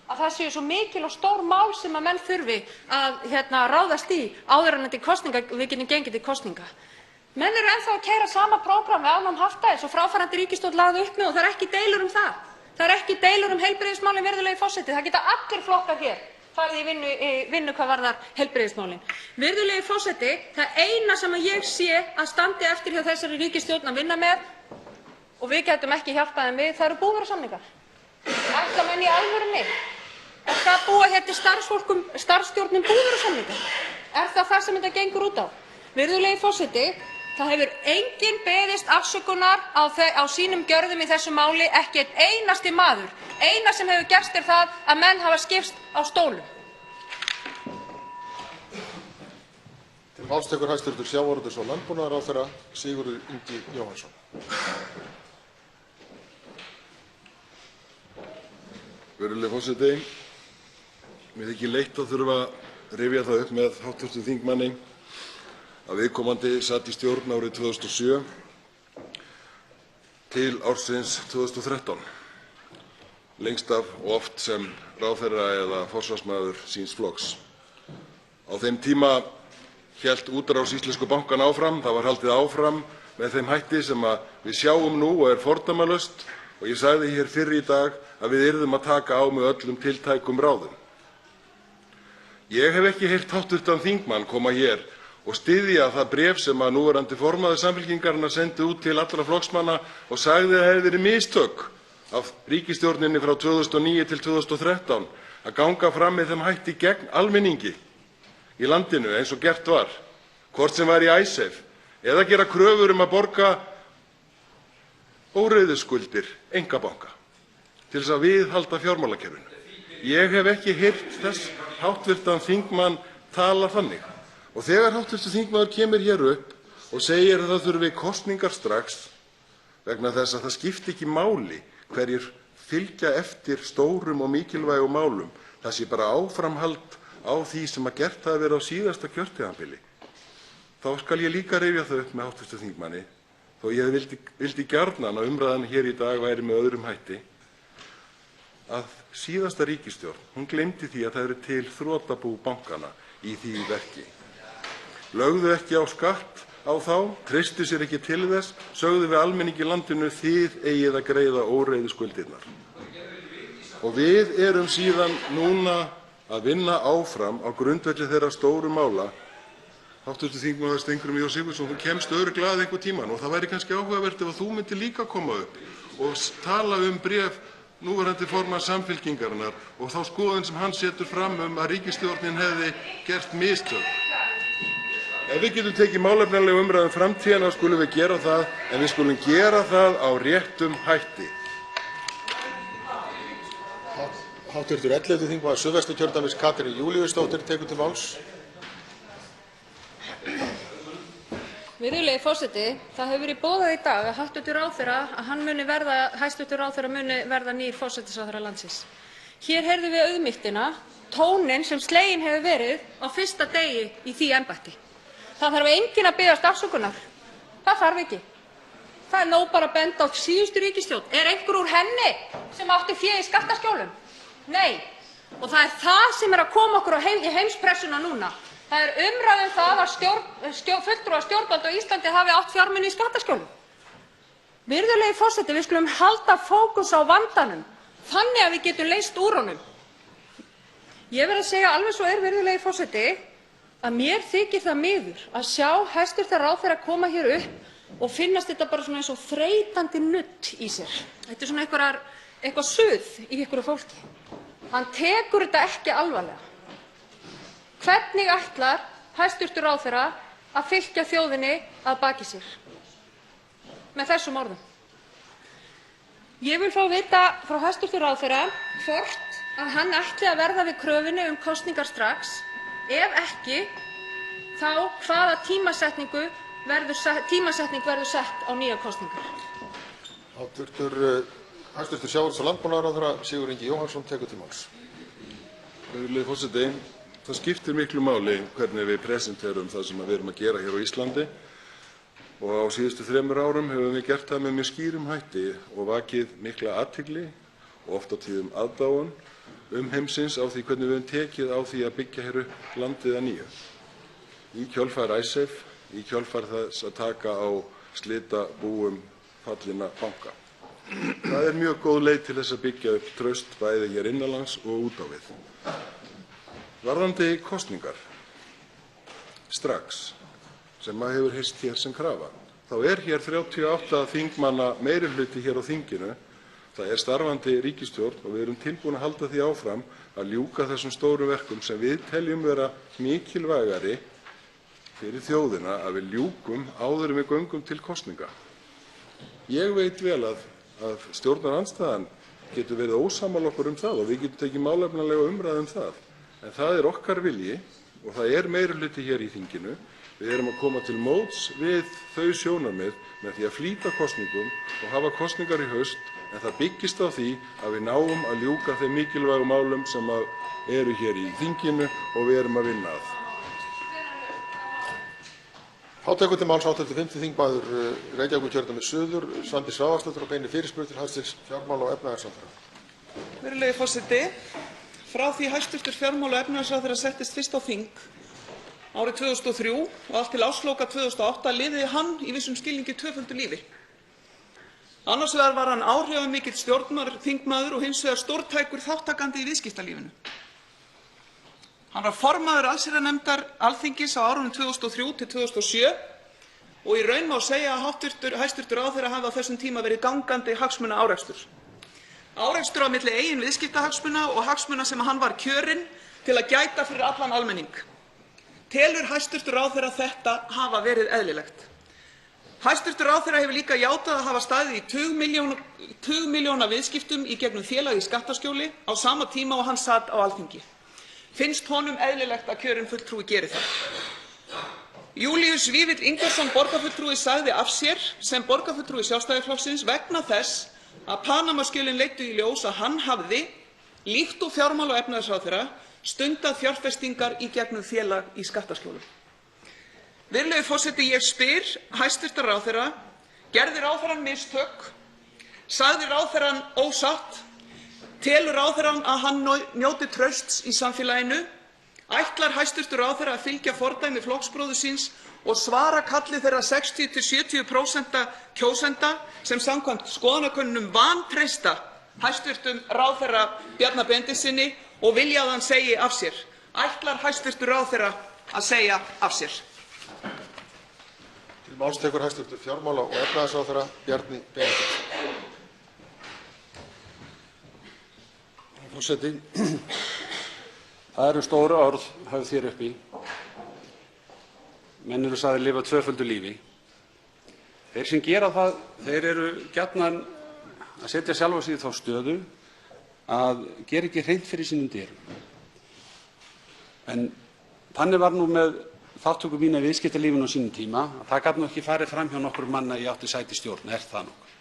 að það séu svo mikil og stór mál sem að menn þurfi að ráðast í áður en við getum gengið til kosninga. Menn eru ennþá að keyra sama prógramm við afnám hafta eins og fráfarandi ríkisstjórn lagði upp með og það er ekki deilur um það. Það er ekki deilur um heilbrigðismálin, virðulegi forseti. Það geta allir flokkar hér farið í vinnu hvað varðar heilbrigðismálin. Virðulegi forseti, það eina sem ég sé að standi eftir hjá þessari ríkisstjórn að vinna með og við gætum ekki hjálpað þeim við, það eru búvörusamningar. Ætla menn í alvörunni að búa hér til starfsstjórnum búvörusamningar? Er það sem þetta gengur út á? Virðulegi forseti, það hefur enginn beðist afsökunar á sínum gjörðum í þessu máli, ekki einn einasti maður. Eina sem hefur gerst er það að menn hafa skipst á stólum. Til máls tekur hæstv. sjávarútvegs- og landbúnaðarráðherra Sigurður Ingi Jóhannsson. Virðulegi forseti, mér þykir leitt að þurfa að rifja það upp með hv. þingmanni að viðkomandi sat í stjórn árið 2007 til ársins 2013, lengst af og oft sem ráðherra eða forsvarsmaður síns flokks. Á þeim tíma hélt útrás íslensku bankanna áfram. Það var haldið áfram með þeim hætti sem við sjáum nú og er fordæmalaust og ég sagði hér fyrr í dag að við yrðum að taka á með öllum tiltækum ráðum. Ég hef ekki heyrt hv. þingmann koma hér og styðja það bréf sem núverandi formaður Samfylkingarinnar sendi út til allra flokksmanna og sagði að það hefði verið mistök af ríkisstjórninni frá 2009 til 2013 að ganga fram með þeim hætti gegn almenningi í landinu eins og gert var, hvort sem var í Icesave eða gera kröfur að borga óreiðuskuldir einkabanka til þess að viðhalda fjármálakerfinu. Ég hef ekki heyrt þess hv. þingmann tala þannig. Og þegar hv. þingmaður kemur hér upp og segir að það þurfi kosningar strax vegna þess að það skipti ekki máli hverjir fylgja eftir stórum og mikilvægum málum, það sé bara áframhald á því sem gert hafi verið á síðasta kjörtímabili, þá skal ég líka rifja það upp með hv. þingmanni, þó ég vildi gjarnan að umræðan hér í dag væri með öðrum hætti, að síðasta ríkisstjórn, hún gleymdi því að það eru til þrotabú bankanna í því verki. Lögðu ekki á skatt á þá, treystu sér ekki til þess, sögðu við almenning í landinu þið eigið að greiða óreiðuskuldirnar. Og við erum síðan núna að vinna áfram á grundvelli þeirra stóru mála. Hv. þingmaður Steingrímur J. Sigfússon, þú kemst örugglega einhvern tímann og það væri kannski áhugavert ef þú myndir líka koma upp og tala bréf núverandi formanns Samfylkingarinnar og þá skoðun sem hann setur fram að ríkisstjórnin hefði gert mistök. Ef við getum tekið málefnalega umræðu framtíðina skulum við gera það, en við skulum gera það á réttum hætti. Hv. 11. þingmaður Suðvesturkjördæmis Katrín Júlíusdóttir tekur til máls. Virðulegi forseti. Það hefur verið boðað í dag að hæstv. ráðherra muni verða nýr forsætisráðherra landsins. Hér heyrðum við auðmýktina, tóninn sem sleginn hefur verið á fyrsta degi í því embætti. Það þarf enginn að biðjast afsökunar. Það þarf ekki. Það er nóg bara að benda á síðustu ríkisstjórn. Er einhver úr henni sem átti fé í skattaskjólum? Nei. Og það er það sem er að koma okkur í heimspressuna núna. Það er umræða um það að fulltrúar stjórnvalda á Íslandi hafi átt fjármuni í skattaskjólum. Virðulegi forseti, við skulum halda fókus á vandanum þannig að við getum leyst úr honum. Ég verð að segja alveg svo virðulegi forseti, að mér þykir það miður að sjá hæstv. ráðherra koma hér upp og finnast þetta bara svona eins og þreytandi nudd í sér. Þetta er svona eitthvað suð í einhverju fólki. Hann tekur þetta ekki alvarlega. Hvernig ætlar hæstv. ráðherra að fylgja þjóðinni að baki sér með þessum orðum? Ég vil fá að vita frá hæstv. ráðherra hvort að hann ætli að verða við kröfunni um kosningar strax. Ef ekki, þá hvaða tímasetning verður sett á nýjar kosningar? Hæstv. sjávarútvegs- og landbúnaðarráðherra Sigurður Ingi Jóhannsson tekur til máls. Virðulegi forseti, það skiptir miklu máli hvernig við presenterum það sem við erum að gera hér á Íslandi og á síðustu 3 árum höfum við gert það með mjög skýrum hætti og vakið mikla athygli og oft á tíðum aðdáun heimsins á því hvernig við höfum tekið á því að byggja hér upp landið að nýju. Í kjölfar Icesave, í kjölfar þess að taka á slitabúum fallinna banka. Það er mjög góð leið til þess að byggja upp traust bæði hér innanlands og út á við. Varðandi kosningar strax, sem hefur heyrst hér sem krafa, þá er hér 38 þingmanna meirihluti hér á þinginu. Það er starfandi ríkisstjórn og við erum tilbúin að halda því áfram að ljúka þessum stóru verkum sem við teljum vera mikilvægari fyrir þjóðina að við ljúkum áður en við göngum til kosninga. Ég veit vel að stjórnarandstaðan getur verið ósammála okkur það og við getum tekið málefnalega umræðu það. En það er okkar vilji og það er meirihluti hér í þinginu. Við erum að koma til móts við þau sjónarmið með því að flýta kosningum og hafa kosningar í haust, en það byggist á því að við náum að ljúka þeim mikilvægu málum sem eru hér í þinginu og við erum að vinna að. Þá tekur til máls hv. 5. þingmaður Reykjavíkurkjördæmis suður, Svandís Svavarsdóttir, og beinir fyrirspurn til hæstv. fjármála- og efnahagsráðherra. Virðulegi forseti. Frá því hæstv. fjármála- og efnahagsráðherra settist fyrst á þing árið 2003 og allt til ársloka 2008 lifði hann í vissum skilningi tvöföldu lífi. Annars vegar var hann áhrifamikill stjórnarþingmaður og hins vegar stórtækur þátttakandi í viðskiptalífinu. Hann var formaður allsherjarnefndar Alþingis á árunum 2003 til 2007 og í raun má segja að hæstv. ráðherra hafi á þessum tíma verið gangandi hagsmunaárekstur. Árekstur á milli eigin viðskiptahagsmuna og hagsmuna sem hann var kjörinn til að gæta fyrir allan almenning. Telur hæstv. ráðherra þetta hafa verið eðlilegt? Hæstv. ráðherra hefur líka játað að hafa staðið í tugmilljóna viðskiptum í gegnum félag í skattaskjóli á sama tíma og hann sat á Alþingi. Finnst honum eðlilegt að kjörinn fulltrúi geri það? Júlíus Vífill Ingvarsson borgarfulltrúi sagði af sér sem borgarfulltrúi Sjálfstæðisflokksins vegna þess að Panama-skjölin leiddu í ljós að hann hafði, líkt og fjármála- og efnahagsráðherra, stundað fjárfestingar í gegnum félag í skattaskjólum. Virðulegi forseti, ég spyr hæstv. ráðherra: gerði ráðherrann mistök? Sagði ráðherrann ósatt? Telur ráðherrann að hann njóti trausts í samfélaginu? Ætlar hæstv. ráðherra að fylgja fordæmi flokksbróður síns og svara kalli þeirra 60–70% kjósenda sem samkvæmt skoðanakönnunum vantreysta hæstv. ráðherra Bjarna Benediktssyni og vilja að hann segi af sér? Ætlar hæstv. ráðherra að segja af sér? Til máls tekur hæstv. fjármála- og efnahagsráðherra Bjarni Benediktsson. Forseti. Það eru stór orð höfð hér uppi. Menn eru sagðir lifa tvöföldu lífi. Þeir sem gera það, þeir eru gjarnan að setja sjálfa sig í þá stöðu að gera ekki hreint fyrir sínum dyrum. En þannig var nú með þátttöku mína í viðskiptalífinu á sínum tíma að það gat nú ekki farið fram hjá nokkrum manna ég átti sæti í stjórn, það nokkuð.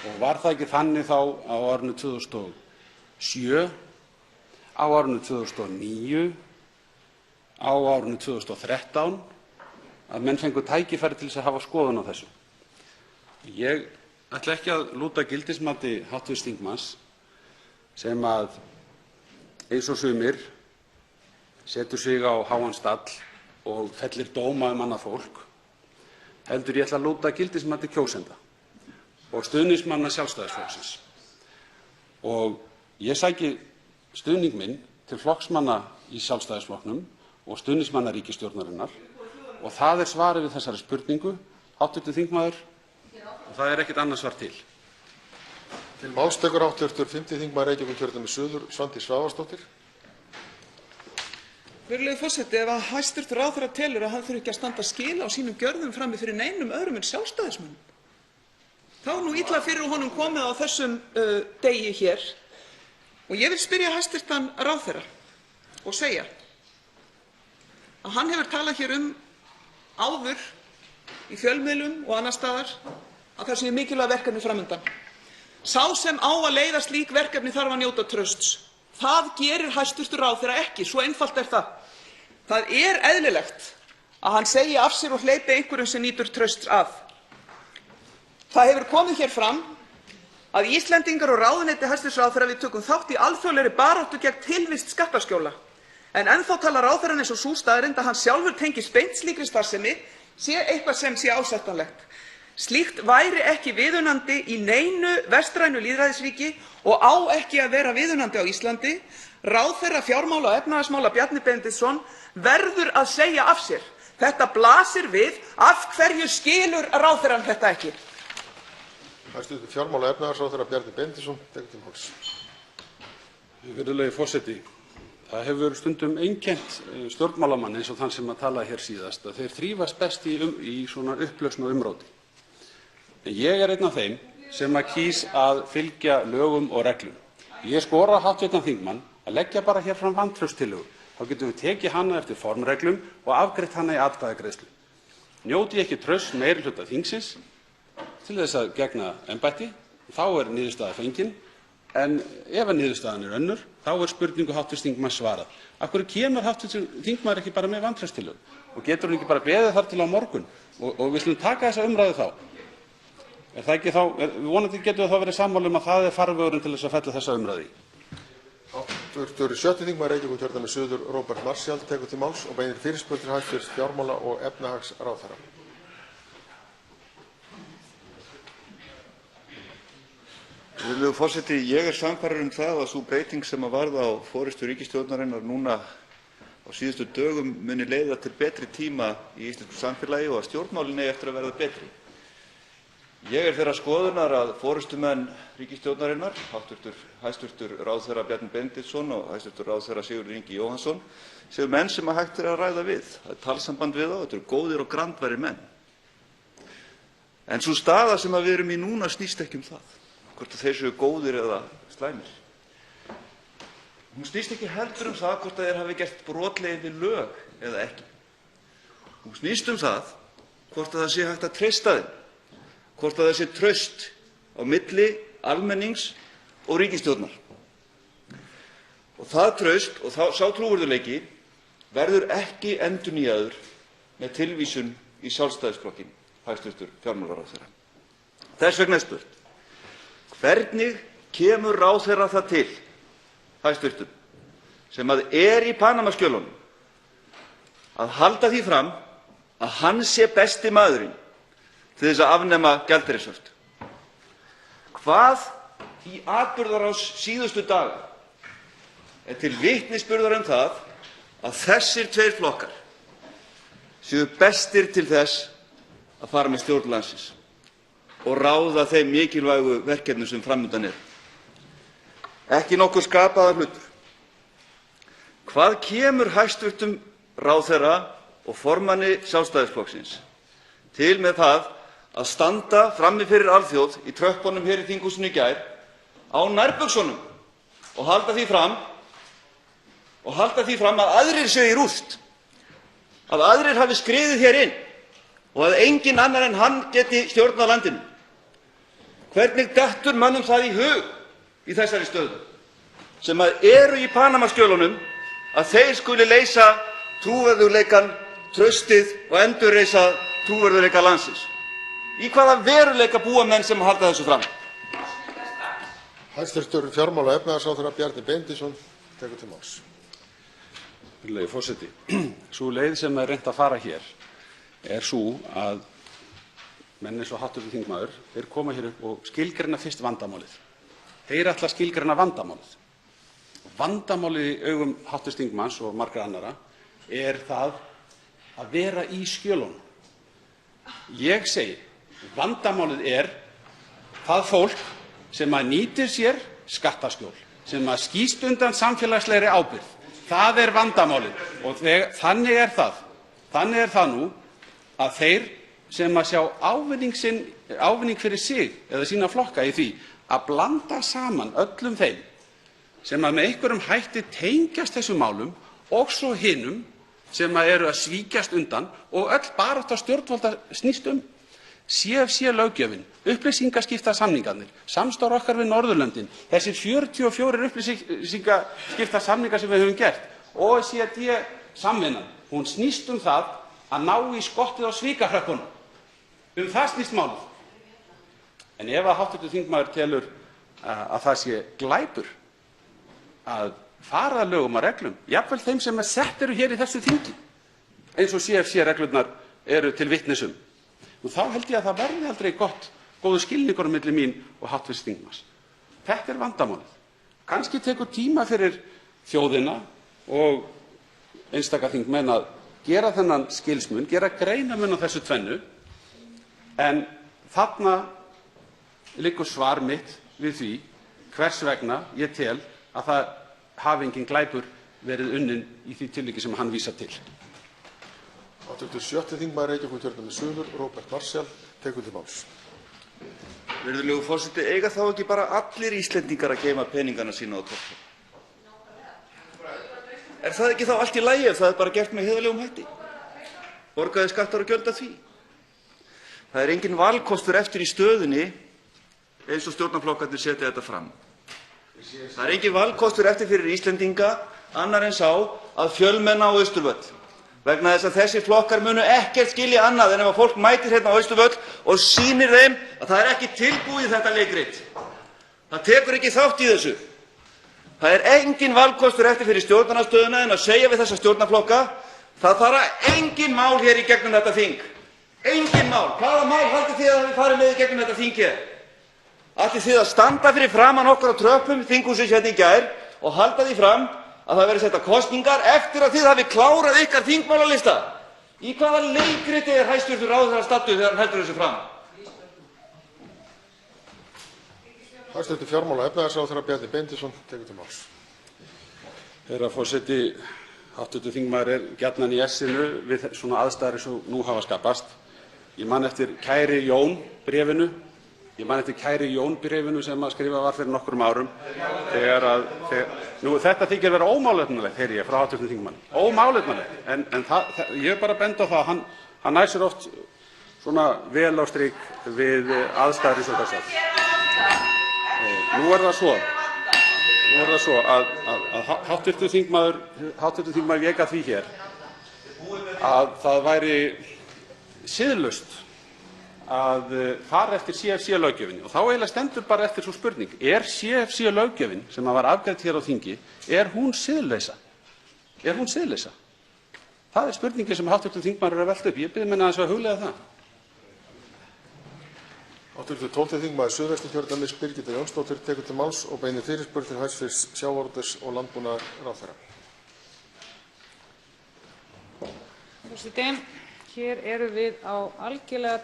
Og var það ekki þannig þá á árinu 2007, á árinu 2009, á árinu 2013 að menn fengu tækifæri til þess að hafa skoðun á þessu. Ég ætla ekki að lúta gildismati hv. þingmanns sem að eins og sumir setur sig á háan stall og fellir dóma annað fólk, heldur ég ætla að lúta gildismati kjósenda og stuðningsmanna Sjálfstæðisflokksins. Og ég sæki stuðning minn til flokksmanna í Sjálfstæðisflokknum og stuðningsmanna ríkisstjórnarinnar og það svarið við þessari spurningu, hv. þingmaður, og það ekkert annað svar til. Til máls tekur hv. 5. þingmaður Reykjavíkurkjördæmis suður, Svandís Svavarsdóttir. Virðulegur forseti, ef hæstv. ráðherra telur að hann þurfi ekki að standa skil á sínum gjörðum frammi fyrir neinum öðrum en Sjálfstæðismönnum, þá er nú illa fyrir honum komið á þessum degi hér. Og ég vil spyrja hæstv. ráðherra og segja að hann hefur talað hér áður í fjölmiðlum og annars staðar að það sé mikilvæg verkefni fram undan. Sá sem á að leiða slík verkefni þarf að njóta trausts. Það gerir hæstv. ráðherra ekki, svo einfalt er það. Það er eðlilegt að hann segi af sér og hleypi einhverjum sem nýtur trausts að. Það hefur komið hér fram að Íslendingar og ráðuneyti hæstv. ráðherra við tökum þátt í alþjóðlegri baráttu gegn tilvist skattaskjóla. En ennþá talar ráðherrann eins og sú staðreynd að hann sjálfur tengist beint slíkri starfsemi sé eitthvað sem sé ásættanlegt. Slíkt væri ekki viðunandi í neinu vestrænu lýðræðisríki og á ekki að vera viðunandi á Íslandi. Ráðherra fjármála og efnahagsmála Bjarni Benediktsson verður að segja af sér. Þetta blasir við. Af hverju skilur ráðherrann þetta ekki? Hæstv. fjármála- og efnahagsráðherra Bjarni Benediktsson tekur til máls. Virðulegi forseti, það hefur stundum einkennt stjórnmálamann eins og þann sem að talaði hér síðast að þeir þrífast best í svona upplausn og umróti. En ég einn af þeim sem að kýs að fylgja lögum og reglum. Ég skora á hv. þingmann að leggja bara hér fram vantrauststillögu. Þá getum við tekið hana eftir formreglum og afgreitt hana í atkvæðagreiðslu. Njóti ég ekki trausts meirihluta þingsins til þess að gegna embætti, þá niðurstaða fengin. En ef niðurstaðan önnur, þá spurningu hv. þingmanns svarað. Af hverju kemur hv. þingmaður ekki bara með vantrauststillögu? Og getur hann ekki bara beðið þar til á morgun? Og við skulum taka þessa umræðu þá. Er það ekki þá, vonandi getum við þá verið sammála að það farvegurinn til þess að fella þessa umræðu í. Hv. 7. þingmaður Reykjavíkurkjördæmis suður, Róbert Marshall, tekur til máls og beinir fyrirspurn til hæstv. fjármála- og efnahagsráðherra. Virðulegur forseti, ég sannfærður það að sú breyting sem varð á forystu ríkisstjórnarinnar núna á síðustu dögum muni leiða til betri tíma í íslensku samfélagi og að stjórnmálin eigi eftir að verða betri. Ég þeirrar skoðunar að forystumenn ríkisstjórnarinnar, hæstv. ráðherra Bjarni Benediktsson og hæstv. ráðherra Sigurður Ingi Jóhannsson, séu menn sem hægt að ræða við. Það talsamband við þá, þetta eru góðir og grandværir menn. En sú staða sem við erum í núna snýst ekki það, hvort þeir séu góðir eða slæmir. Hún snýst ekki heldur það hvort þeir hafi gert brotlegið við lög eða ekki. Hún snýst það hvort það sé hægt að treysta þeim, hvort það sé traust á milli almennings og ríkisstjórnar. Og það traust og sá trúverðugleiki verður ekki endurnýjaður með tilvísun í Sjálfstæðisflokkinn, hæstv. fjármálaráðherra. Þess vegna spurt: hvernig kemur ráðherra það til, hæstv. sem í Panama-skjölunum, að halda því fram að hann sé besti maðurinn til þess að afnema gjaldeyrishöft? Hvað í atburðarás síðustu daga til vitnisburðar það að þessir tveir flokkar séu bestir til þess að fara með stjórn landsins og ráða þeim mikilvægu verkefnum sem fram undan eru? Ekki nokkur skapaður hlutur. Hvað kemur hæstv. ráðherra og formanni Sjálfstæðisflokksins til með það að standa frammi fyrir alþjóð í tröppunum hér í þinghúsinu í gær á nærbuxunum og halda því fram að aðrir séu í rúst? að aðrir hafi skriðið hér inn og að enginn annar en hann geti stjórnað landinu? Hvernig dettur mönnum það í hug í þessari stöðu sem eru í Panama-skjölunum að þeir skuli leysa trúverðugleikann, traustið og endurreisa trúverðugleika landsins? Í hvaða veruleika búa menn sem halda þessu fram? Hæstv. fjármála- og efnahagsráðherra Bjarni Benediktsson tekur til máls. Virðulegi forseti. Sú leið sem reynt að fara hér sú að menn eins og hv. þingmaður, þeir koma hér upp og skilgreina fyrst vandamálið. Þeir ætla að skilgreina vandamálið. Vandamálið í augum hv. þingmanns og margra annarra það að vera í skjölunum. Ég segi, vandamálið það fólk sem nýtir sér skattaskjól, sem skýst undan samfélagslegri ábyrgð. Það vandamálið. Og þannig það nú að þeir sem sjá ávinning fyrir sig eða sína flokka í því að blanda saman öllum þeim sem með einhverjum hætti tengjast þessum málum og svo hinum sem eru að svíkjast undan og öll barátta stjórnvalda snýst CFC-löggjöfin, upplýsingaskiptasamningarnir, samstarf okkar við Norðurlöndin, þessir 44 upplýsingaskiptasamningar sem við höfum gert, OECD-samvinnan, hún snýst það að ná í skottið á svíkahröppunum. Það snýst málið. En ef hv. þingmaður telur að það sé glæpur að fara að lögum og reglum, jafnvel þeim sem sett eru hér í þessu þingi, eins og CFC-reglurnar eru til vitnis þá held ég að það verði aldrei góður skilningur á milli mín og hv. þingmanns. Þetta vandamálið. Kannski tekur tíma fyrir þjóðina og einstaka þingmenn að gera þennan skilsmun, gera greinarmun á þessu tvennu, en þarna liggur svar mitt við því hvers vegna ég tel að það hafi enginn glæpur verið unninn í því tilviki sem hann vísar til. Hv. 7. þingmaður Reykjavíkurkjördæmis suður, Róbert Marshall, tekur til máls. Virðulegur forseti, eiga þá ekki bara allir Íslendingar að geyma peningana sína á toppnum? Það ekki þá allt í lagi ef það bara gert með heiðarlegum hætti? Borgaði skattar og gjöld af því? Það enginn valkostur eftir í stöðunni eins og stjórnarflokkarnir setja þetta fram. Það enginn valkostur eftir fyrir Íslendinga annar en sá að fjölmenna á Austurvöll. Vegna þess að þessir flokkar munu ekkert skilja annað en ef fólk mætir hérna á Austurvöll og sýnir þeim að það ekki tilbúið þetta leikrit. Það tekur ekki þátt í þessu. Það enginn valkostur eftir fyrir stjórnarandstöðuna en að segja við þessa stjórnarflokka, það fara engin mál hér í gegnum þetta þing. Engin mál. Hvaða mál haldið þið að við farið með í gegnum þetta þing hér? Ætlið þið að standa fyrir framan okkur á tröppum þinghússins hérna í gær og halda því fram að það verði settar kosningar eftir að þið hafi klárað ykkar þingmálalista? Í hvaða leikriti hæstv. ráðherra staddur þegar hann heldur þessu fram? Hæstv. fjármála- og efnahagsráðherra Bjarni Benediktsson tekur til máls. Herra forseti, hv. þingmaður gjarnan í essinu við svona aðstæður eins og nú hafa skapast. Ég man eftir kæri Jón bréfinu. Sem skrifað var fyrir nokkrum árum. Þetta þykir vera ómálefnalegt, heyri ég frá hv. þingmanni. Ómálefnalegt. En ég bara benda á það að hann nær sér oft svona vel á strik við aðstæður eins og þessar. Nú er það svo að hv. þingmaður vék að því hér að það væri siðlaust að fara eftir CFC-löggjöfinni og þá eiginlega stendur bara eftir sú spurning: CFC-löggjöfin sem var afgreidd hér á þingi, hún siðleysa? Hún siðleysa? Það spurningin sem hv. þingmaður að velta upp. Ég bið menn aðeins að hugleiða það. Hv. 12. þingmaður Suðvesturkjördæmis Birgitta Jónsdóttir tekur til máls og beinir fyrirspurn til hæstv. sjávarútvegs- og landbúnaðarráðherra. Forseti, hér erum við á algjörlega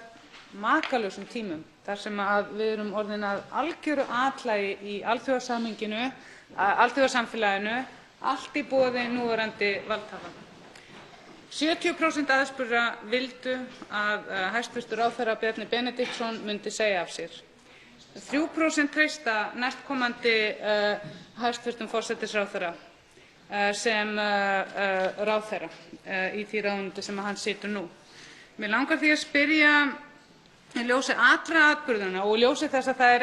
makalausum tímum þar sem við erum orðin að algjöru atlagi í alþjóðasamfélaginu, allt í boði núverandi valdhafa. 70% aðspurðra vildu að hæstv. ráðherra Bjarni Benediktsson myndi segja af sér. 3% treysta næstkomandi hæstv. forsætisráðherra. sem ráðherra í því ráðuneyti sem hann situr nú. Mig langar því að spyrja í ljósi allra atburðanna og í ljósi þess að það er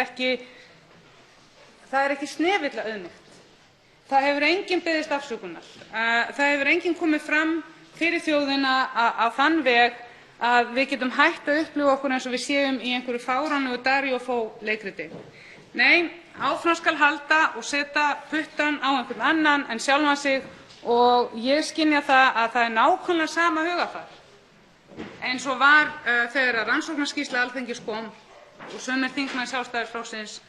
ekki snefilla auðmýkt. Það hefur enginn beðist afsökunar. Það hefur enginn komið fram fyrir þjóðina á þann veg að við getum hætt að upplifa okkur eins og við séum í einhverju fáránlegu Daríó Fó leikriti. Nei, áfram skal halda og setja puttann á einhvern annan en sjálfan sig og ég skynja það að það er nákvæmlega sama hugarfar eins og var þegar rannsóknarskýrsla Alþingis kom og sumir þingmenn Sjálfstæðisflokksins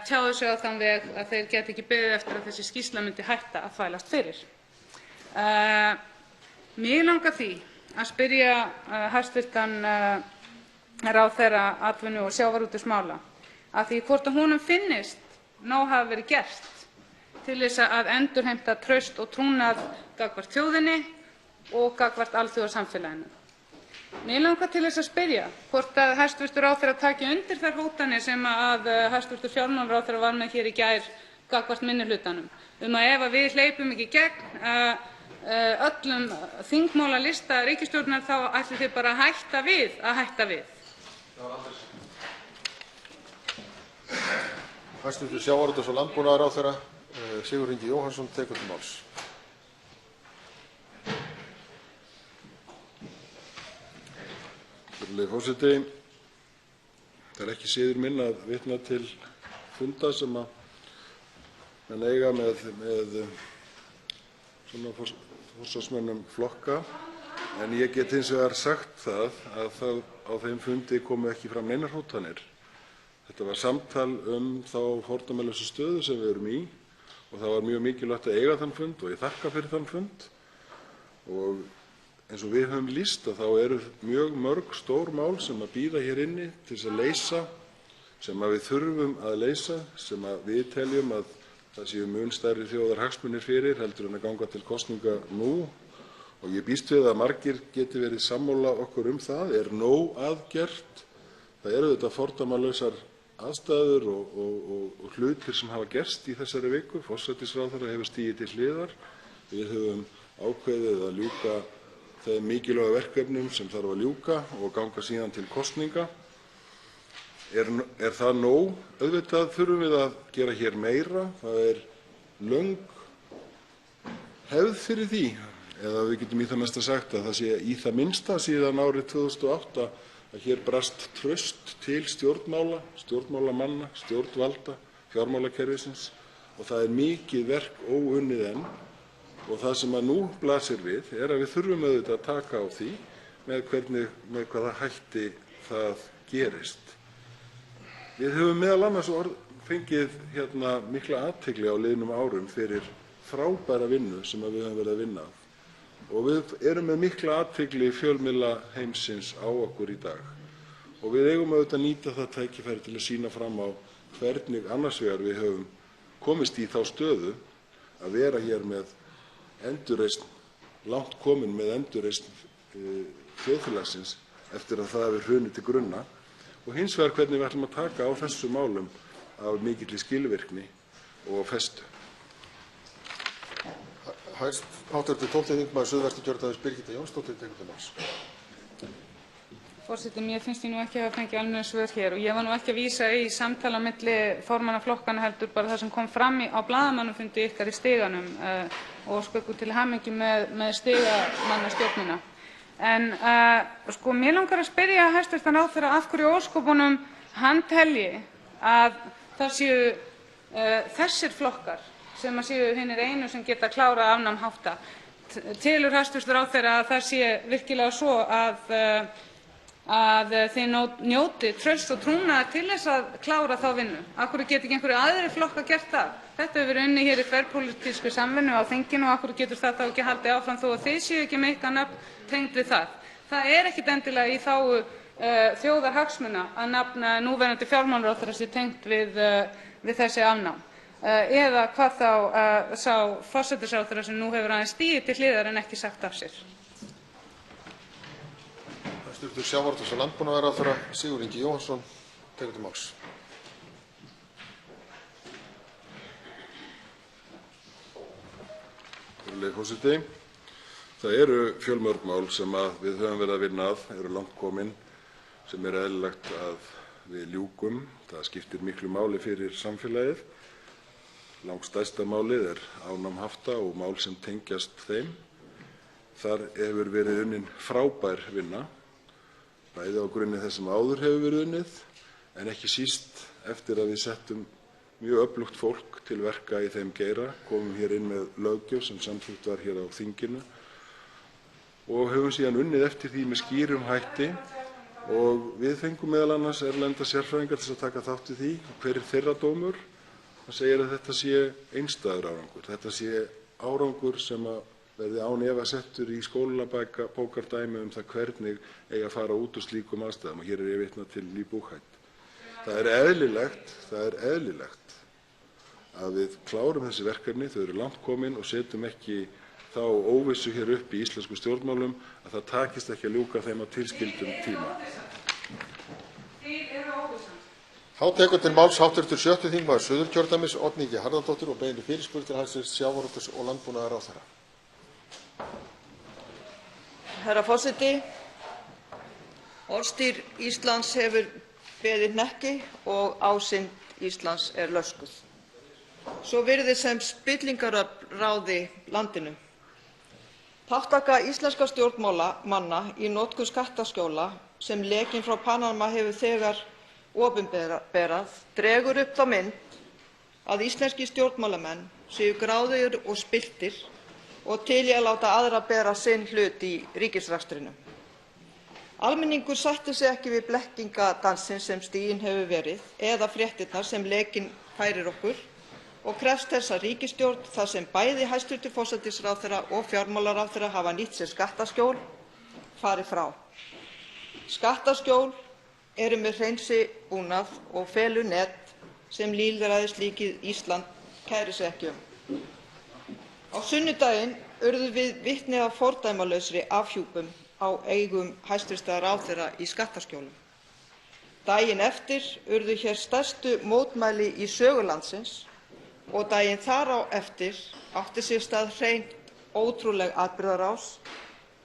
tjáðu sig á þann veg að þeir gætu ekki beðið eftir að þessi skýrsla myndi hætta að þvælast fyrir. Mig langar því að spyrja hæstv. ráðherra atvinnu- og sjávarútvegsmála að því hvort honum finnist nóg hafa verið gert til þess að endurheimta traust og trúnað gagnvart þjóðinni og gagnvart alþjóðasamfélaginu. Mig langar til þess að spyrja hvort að hæstv. ráðherra taki undir þær hótanir sem að hæstv. fjármálaráðherra var með hér í gær gagnvart minnihlutanum að ef að við hleypum ekki gegn öllum þingmálalista ríkisstjórnar þá ætlið þið bara að hætta við. Hæstv. sjávarútvegs- og landbúnaðarráðherra Sigurður Ingi Jóhannsson tekur til máls. Virðulegi forseti. Það er ekki siður minn að vitna til funda sem að menn eiga með svona forsvarsmönnum flokka, en ég get hins vegar sagt það að á þeim fundi komu ekki fram neinar hótanir. Þetta var samtal þá fordæmalausu stöðu sem við erum í og það var mjög mikilvægt að eiga þann fund og ég þakka fyrir þann fund. Og eins og við höfum lýst þá eru mjög mörg stór mál sem að bíða hér inni til þess að leysa, sem að við þurfum að leysa, sem að við teljum að það séu mun stærri þjóðarhagsmunir fyrir heldur en að ganga til kosninga nú. Og ég býst við að margir geti verið sammála okkur það. Er nóg að gert? Það eru þetta fordæmalausar aðstæður og hlutir sem hafa gerst í þessari viku. Forsætisráðherra hefur stigið til hliðar. Við höfum ákveðið að ljúka þeim mikilvægu verkefnum sem þarf að ljúka og ganga síðan til kosninga. Er það nóg? Auðvitað þurfum við að gera hér meira. Það er löng hefð fyrir því, eða við getum í það mesta sagt að það sé í það minnsta síðan árið 2008 að hér brast traust til stjórnmálamanna, stjórnvalda, fjármálakerfisins og það er mikið verk óunnið enn. Og það sem að nú blasir við er að við þurfum auðvitað að taka á því með hvaða hætti það gerist. Við höfum meðal annars fengið mikla athygli á liðnum árum fyrir frábæra vinnu sem við höfum verið að vinna að. Og við erum með mikla athygli fjölmiðla heimsins á okkur í dag. Og við eigum auðvitað að nýta það tækifæri til að sýna fram á hvernig annars vegar við höfum komist í þá stöðu að vera hér með endurreisn, langt komin með endurreisn þjóðfélagsins eftir að það hefur hrunið til grunna og hins vegar hvernig við ætlum að taka á þessum málum af mikilli skilvirkni og festu. Hv. 12. þingmaður Suðvesturkjördæmis Birgitta Jónsdóttir tekur til máls. Forseti, mér finnst ég nú ekki hafa fengið almennileg svör hér og ég var nú ekki að vísa í samtal á milli formanna flokkanna heldur bara það sem kom fram á blaðamannafundi ykkar í stiganum og óska ykkur til hamingju með stigamannastjórnina. En mér langar að spyrja hæstv. ráðherra af hverju í ósköpunum hann telji að það séu þessir flokkar sem séu hinir einu sem geta klárað afnám hafta. Telur hæstv. ráðherra að það sé virkilega svo að þið njóti trausts og trúnaðar til þess að klára þá vinnu? Af hverju geta ekki einhverjir aðrir flokkar gert það? Þetta hefur verið unnið hér í þverpólitískri samvinnu á þinginu og af hverju getur það þá ekki haldið áfram þó að þið séu ekki með ykkar nöfn tengd við það? Það er ekkert endilega í þágu þjóðarhagsmuna að nafn núverandi fjármálaráðherra sé tengt við þessi afnám. Eða hvað þá sá forsætisráðherra sem nú hefur aðeins stigið til hliðar en ekki sagt af sér. Hæstv. sjávarútvegs- og landbúnaðarráðherra Sigurður Ingi Jóhannsson tekur til máls. Virðulegi forseti. Það eru fjölmörg mál sem við höfum verið að vinna að, eru langt komin, sem er eðlilegt að við ljúkum. Það skiptir miklu máli fyrir samfélagið. Langstærsta málið er afnám hafta og mál sem tengjast þeim. Þar hefur verið unnin frábær vinna, bæði á grunni þess sem áður hefur verið unnið, en ekki síst eftir að við settum mjög öflugt fólk til verka í þeim geira, komum hér inn með löggjöf sem samþykkt var hér á þinginu og höfum síðan unnið eftir því með skýrum hætti og við fengum meðal annars erlenda sérfræðinga til að taka þátt í því. Hver er þeirra dómur? Það segir að þetta sé einstæður árangur. Þetta sé árangur sem verði án efa settur í skólabókardæmi það hvernig eigi að fara út úr slíkum aðstæðum og hér er ég vitna til Lee Buchheit. Það er eðlilegt að við klárum þessi verkefni, þau eru langt komin og setjum ekki þá óvissu hér upp í íslenskum stjórnmálum að það takist ekki að ljúka þeim á tilskildum tíma. Þá tekur til máls hv. 6. þingmaður Suðurkjördæmis, Oddný G. Harðardóttir, og beinir fyrirspurn til hæstv. sjávarútvegs- og landbúnaðarráðherra. Herra forseti. Orðstír Íslands hefur beðið hnekki og ásýnd Íslands er löskuð. Svo virðist sem spillingaröfl ráði landinu. Þátttaka íslenskra stjórnmálamanna í notkun skattaskjóla sem lekinn frá Panama hefur þegar opinberað dregur upp þá mynd að íslenskir stjórnmálamenn séu gráðugir og spilltir og til í að láta aðra bera sinn hlut í ríkisrekstrinum. Almenningur sættir sig ekki við blekkingadansinn sem stiginn hefur verið eða fréttirnar sem lekinn færir okkur og krefst þess að ríkisstjórn þar sem bæði hæstv. forsætisráðherra og fjármálaráðherra hafa nýtt sér skattaskjól fari frá. Skattaskjól eru með hreinsibúnað og felunet sem lýðræðisríkið Ísland kærir sig ekki um. Á sunnudaginn urðum við vitni að fordæmalausri afhjúpun á eigum hæstv. ráðherra í skattaskjólum. Daginn eftir urðu hér stærstu mótmæli í sögu landsins og daginn þar á eftir átti sér stað hreint ótrúleg atburðarás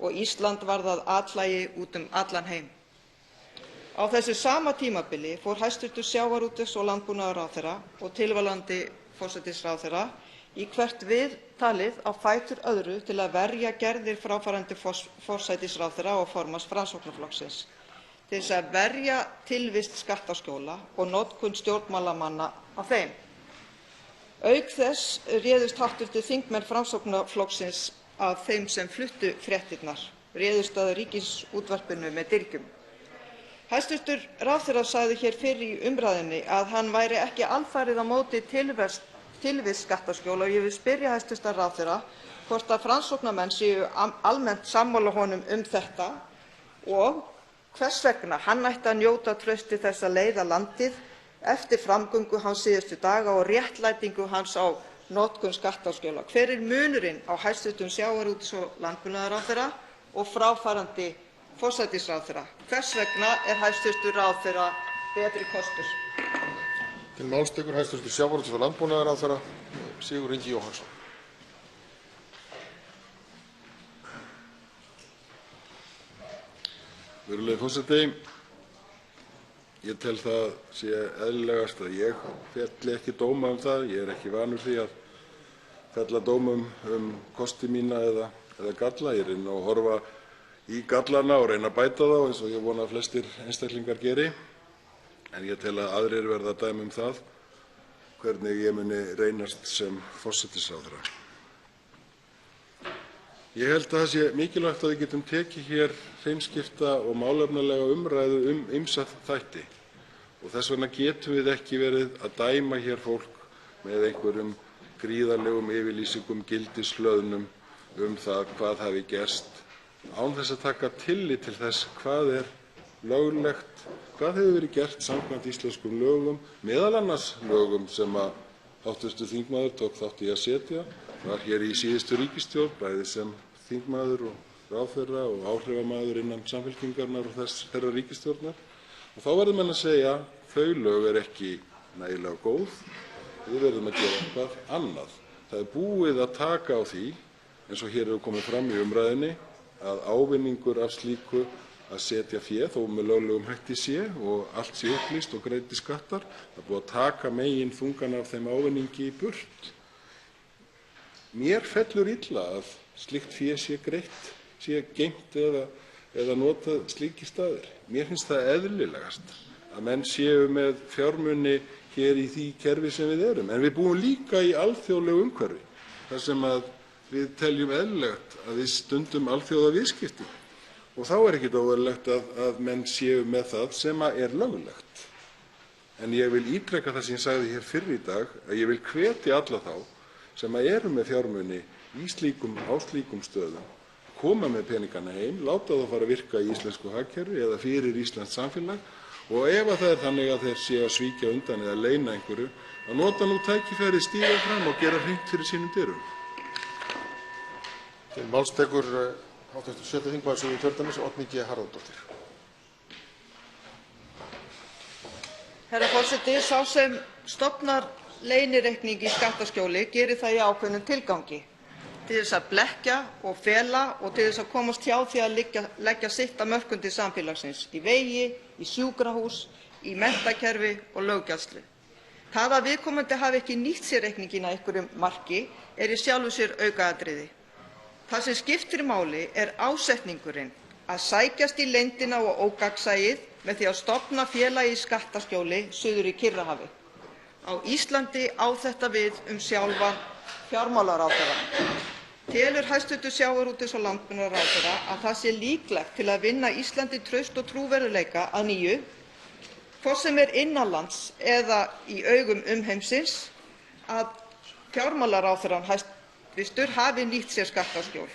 og Ísland varð að atlagi út allan heim. Á þessu sama tímabili fór hæstv. sjávarútvegs- og landbúnaðarráðherra og tilvalandi forsætisráðherra í hvert viðtalið á fætur öðru til að verja gerðir fráfarandi forsætisráðherra og formanns Framsóknarflokksins, til þess að verja tilvist skattaskjóla og notkun stjórnmálamanna á þeim. Auk þess réðust hv. þingmenn Framsóknarflokksins að þeim sem fluttu fréttirnar, réðust að Ríkisútvarpinu með dyrgjum. Hæstv. ráðherra sagði hér fyrr í umræðunni að hann væri ekki alfarið á móti tilvist skattaskjóla og ég vil spyrja hæstv. ráðherra hvort að Framsóknarmenn séu almennt sammála honum þetta og hvers vegna hann ætti að njóta trausts þess að leiða landið eftir framgöngu hans síðustu daga og réttlætingu hans á notkun skattaskjóla. Hver er munurinn á hæstv. sjávarútvegs- og landbúnaðarráðherra og fráfarandi forsætisráðherra? Hvers vegna er hæstv. ráðherra betri kostur? Til máls tekur hæstv. sjávarútvegs- og landbúnaðarráðherra Sigurður Ingi Jóhannsson. Virðulegi forseti. Ég tel það sé eðlilegast að ég felli ekki dóma það. Ég er ekki vanur því að fella dóma kosti mína eða galla. Ég reyni að horfa í gallana og reyna að bæta þá eins og ég vona að flestir einstaklingar geri. En ég tel að aðrir verða að dæma það hvernig ég muni reynast sem forsætisráðherra. Ég held að það sé mikilvægt að við getum tekið hér hreinskipta og málefnalega umræðu ýmsa þætti og þess vegna getum við ekki verið að dæma hér fólk með einhverjum gríðarlegum yfirlýsingum, gildishlöðnum það hvað hafi gerst án þess að taka tillit til þess hvað er löglegt, hvað hefur verið gert samkvæmt íslenskum lögum, meðal annars lögum sem hv. þingmaður tók þátt í að setja, var hér í síðustu ríkisstjórn, bæði sem þingmaður og ráðherra og áhrifamaður innan Samfylkingarinnar og þeirrar ríkisstjórnar. Og þá verður menn að segja þau lög eru ekki nægilega góð, við verðum að gera eitthvað annað. Það er búið að taka á því eins og hér hefur komið fram í umræðunni, að ávinningur af slíku að setja fé, þó með löglegum hætti sé og allt sé upplýst og greiddir skattar, það er búið að taka meginþungann af þeim ávinningi í burt. Mér fellur illa að slíkt fé sé greitt, sé geymt eða notað slíkir staðir. Mér finnst það eðlilegast að menn séu með fjármuni hér í því kerfi sem við erum. En við búum líka í alþjóðlegu umhverfi þar sem að við teljum eðlilegt að við stundum alþjóðaviðskipti. Og þá er ekkert óeðlilegt að menn séu með það sem er löglegt. En ég vil ítreka það sem ég sagði hér fyrr í dag, að ég vil hvetja alla þá sem eru með fjármuni á slíkum stöðum, koma með peningana heim, láta þá fara að virka í íslensku hagkerfi eða fyrir íslenskt samfélag, og ef það er þannig að þeir séu að svíkja undan eða leyna einhverju, að nota nú tækifærið, stíga fram og gera hreint fyrir sínum dyrum. Til máls tekur hv. 7. þingmaður Suðurkjördæmis, Oddný G. Harðardóttir. Herra forseti, sá sem stofnar leynireikning í skattaskjóli gerir það í ákveðnum tilgangi, til þess að blekkja og fela og til þess að komast hjá því að leggja sitt af mörkum til samfélagsins, í vegi, í sjúkrahús, í menntakerfi og löggæslu. Það að viðkomandi hafi ekki nýtt sér reikninginn að einhverju marki er í sjálfu sér aukaatriði. Það sem skiptir máli er ásetningurinn, að sækjast í leyndina og ógagnsæið með því að stofna félag í skattaskjóli suður í Kyrrahafi. Á Íslandi á þetta við sjálfan fjármálaráðherra. Telur hæstv. sjávarútvegs- og landbúnaðarráðherra að það sé líklegt til að vinna Íslandi traust og trúverðugleika að nýju, hvort sem er innanlands eða í augum umheimsins, að fjármálaráðherrann hæstv. hafi nýtt sér skattaskjól?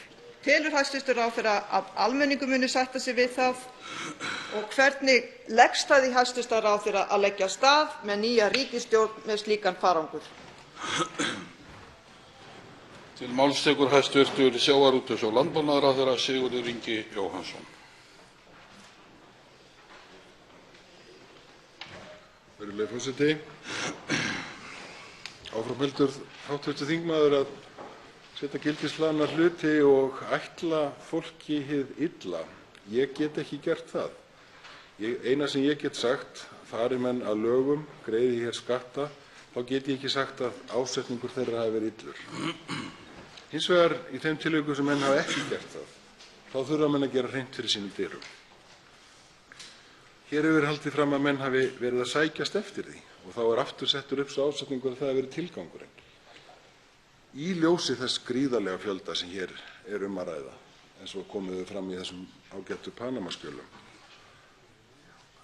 Telur hæstv. ráðherra að almenningur muni sætta sig við það? Og hvernig leggst það í hæstv. ráðherra að leggja af stað með nýja ríkisstjórn með slíkan farangur? Til máls tekur hæstv. sjávarútvegs- og landbúnaðarráðherra Sigurður Ingi Jóhannsson. Virðulegi forseti. Áfram heldur hv. þingmaður að setja gildishlaðna hluti og ætla fólki hið illa. Ég get ekki gert það. Eina sem ég get sagt, fari menn að lögum, greiði hér skatta, þá get ég ekki sagt að ásetningur þeirra hafi verið illur. Hins vegar í þeim tilvikum sem menn hafa ekki gert það, þá þurfa menn að gera hreint fyrir sínum dyrum. Hér hefur verið haldið fram að menn hafi verið að sækjast eftir því og þá er aftur settur upp sá ásetningur að það hafi verið tilgangurinn. Í ljósi þess gríðarlega fjölda sem hér er að ræða, eins og komið fram í þessum ágættu Panama-skjölum,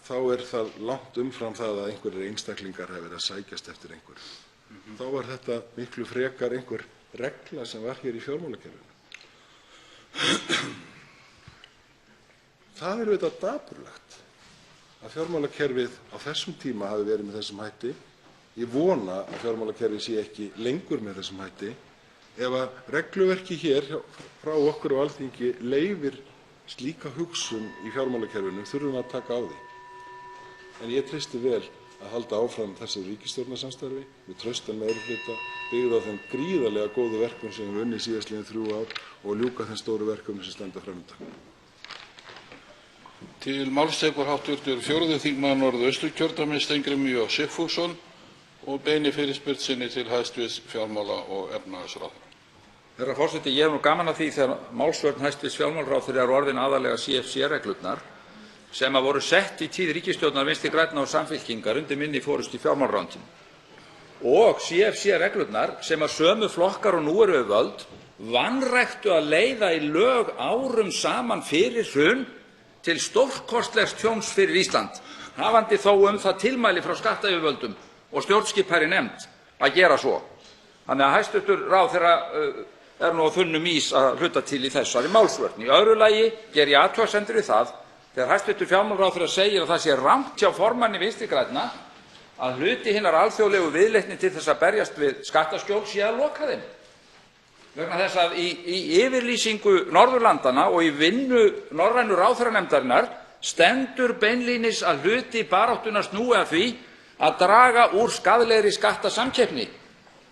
þá er það langt umfram það að einhverjir einstaklingar hafi verið að sækjast eftir einhverju. Þá var þetta miklu frekar einhver regla sem var hér í fjármálakerfinu. Það er auðvitað dapurlegt að fjármálakerfið á þessum tíma hafi verið með þessum hætti. Ég vona að fjármálakerfið sé ekki lengur með þessum hætti. Ef að regluverkið hér frá okkur á Alþingi leyfir slíka hugsun í fjármálakerfinu þurfum við að taka á því. En ég treysti vel að halda áfram þessu ríkisstjórnarsamstarfi með traustan meirihluta byggð á þeim gríðarlega góðu verkum sem við unnið síðastliðin 3 ár og ljúka þeim stóru verkefnum sem standa fram undan. Til máls tekur hv. 4. þingmaður Norðausturkjördæmis Steingrímur J. Sigfússon og beinir fyrirspurn sinni til hæstv. fjármála- og efnahagsráðherra. Herra forseti, ég hef nú gaman af því þegar málsvörn hæstv. fjármálaráðherra er orðin aðallega CFC-reglurnar sem voru sett í tíð ríkisstjórnar Vinstri grænna og Samfylkingar undir minni forystu í fjármálaráðuneytinu. Og CFC-reglurnar sem að sömu flokkar og nú eru við völd vanræktu að leiða í lög árum saman fyrir hrun til stórkostlegs tjóns fyrir Ísland, hafandi þó það tilmæli frá skattayfirvöldum og stjórnskipaðri nefnd að gera svo. Þannig að hæstv. ráðherra er nú á þunnum ís að hluta til í þessari málsvörn. Í öðru lagi geri ég athugasemdir við það þegar hæstv. fjármálaráðherra segir að það sé rangt hjá formanni Vinstri grænna að hluti hinnar alþjóðlegu viðleitni til þess að berjast við skattaskjól sé að loka þeim. Vegna þess að í yfirlýsingu Norðurlandanna og í vinnu norrænu ráðherranefndarinnar stendur beinlínis að hluti baráttunnar snúi að því að draga úr skaðlegri skattasamkeppni.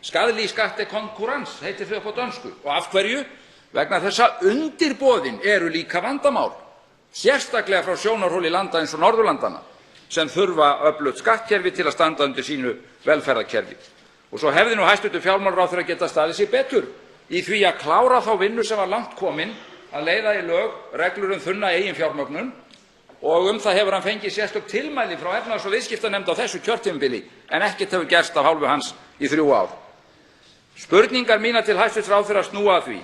Skaðlig skattekonkurrens heitir þau upp á dönsku. Og af hverju? vegna þess að undirboðin eru líka vandamál, sérstaklega frá sjónarhóli landa eins og Norðurlandanna sem þurfa öflugt skattkerfi til að standa undir sínu velferðarkerfi. Og svo hefði hæstv. Fjármálaráðherra getað staðið sig betur í því að klára þá vinnu sem var langt komin að leiða í lög reglur þunna eiginfjármögnun, og það hefur hann fengið sérstök tilmæli frá efnahags- og viðskiptanefnd á þessu kjörtímabili, en ekkert hefur gerst af hálfu hans í 3 ár. Spurningar mínar til hæstv. ráðherra snúa að því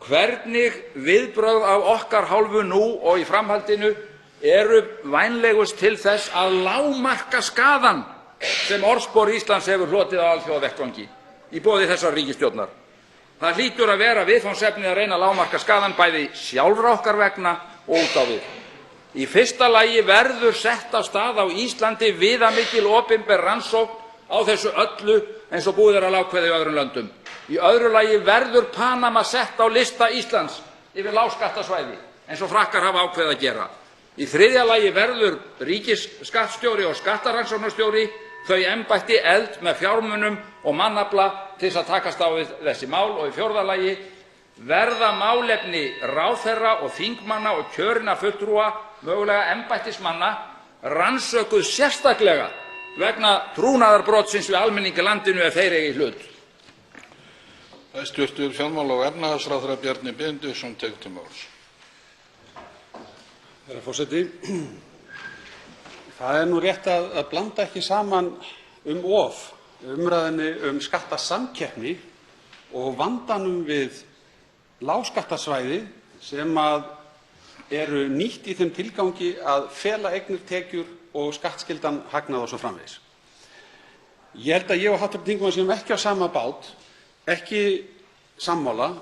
hvernig viðbrögð af okkar hálfu nú og í framhaldinu eru vænlegust til þess að lágmarka skaðann sem orðspor Íslands hefur hlotið á alþjóðavettvangi í boði þessarar ríkisstjórnar. Það hlýtur að vera viðfangsefnið að reyna að lágmarka skaðann bæði sjálfra okkar vegna og út á við. Í fyrsta lagi verður sett af stað á Íslandi viðamikil opinber rannsókn á þessu öllu eins og búið er að ákveða í öðrum löndum. Í öðru lagi verður Panama sett á lista Íslands yfir lágskattasvæði eins og Frakkar hafa ákveðið að gera. Í þriðja lagi verður ríkisskattstjóri og skattrannsóknarstjóri þau embætti efld með fjármunum og mannafla til þess að takast á við þessi mál. Og í fjórða lagi verða málefni ráðherra og þingmanna og kjörinna fulltrúa, mögulega embættismanna, rannsökuð sérstaklega vegna trúnaðarbrotsins við almenning í landinu ef þeir eigi í hlut. Hæstv. fjármála- og efnahagsráðherra Bjarni Benediktsson tekur til máls. Herra forseti. Það er nú rétt að blanda ekki saman of umræðunni skattasamkeppni og vandanum við lágskattasvæði sem eru nýtt í þeim tilgangi að fela eignir, tekjur og skattskyldan hagnað og svo framvegis. Ég held að ég og hv. þingmaður séum ekki á sama bát, ekki sammála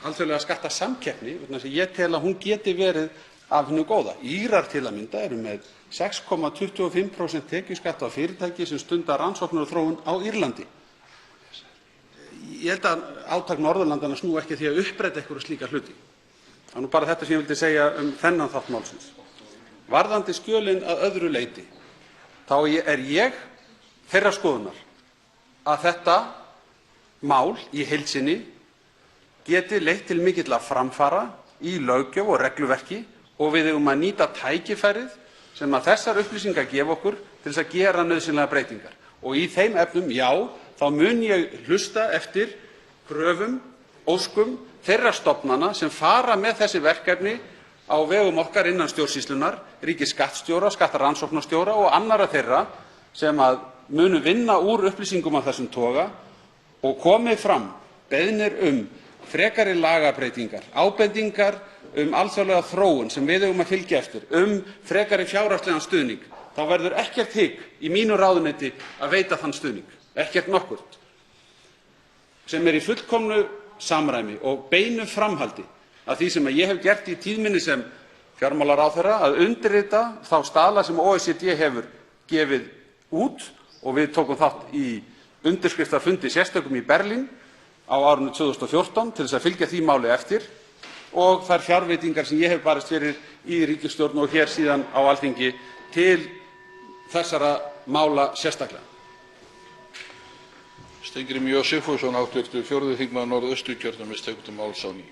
alþjóðlega skattasamkeppni, vegna þess að ég tel að hún geti verið af hinu góða. Írar til að mynda eru með 6,25% tekjuskatt á fyrirtæki sem stunda rannsóknir og þróun á Írlandi. Ég held að átak Norðurlandanna snúi ekki að því að uppræta einhverja slíka hluti. Það er nú bara þetta sem ég vildi segja þennan þátt málsins. Varðandi skjölin að öðru leyti, þá er ég þeirrar skoðunar að þetta mál í heild sinni geti leitt til mikilla framfara í löggjöf og regluverki og við eigum að nýta tækifærið sem að þessar upplýsingar gefa okkur til þess að gera nauðsynlegar breytingar. Og í þeim efnum, já, þá mun ég hlusta eftir kröfum, óskum þeirra stofnana sem fara með þessi verkefni á vegum okkar innan stjórnsýslunnar, ríkisskattstjóra, skattrannsóknarstjóra og annarra þeirra sem munu vinna úr upplýsingum af þessum toga og komi fram beiðnir frekari lagabreytingar, ábendingar alþjóðlega þróun sem við eigum að fylgja eftir, frekari fjárhagslegan stuðning, þá verður ekkert hik í mínu ráðuneyti að veita þann stuðning, ekkert nokkurt, sem í fullkomnu samræmi og beinu framhaldi af því sem ég hef gert í tíð minni sem fjármálaráðherra, að undirrita þá staðla sem OECD hefur gefið út, og við tókum þátt í undirskriftarfundi sérstökum í Berlín á árinu 2014 til þess að fylgja því máli eftir, og þær fjárveitingar sem ég hef barist fyrir í ríkisstjórn og hér síðan á Alþingi til þessara mála sérstaklega. Steingrímur J. Sigfússon, hv. 4. þingmaður Norðausturkjördæmis, tekur til máls á ný.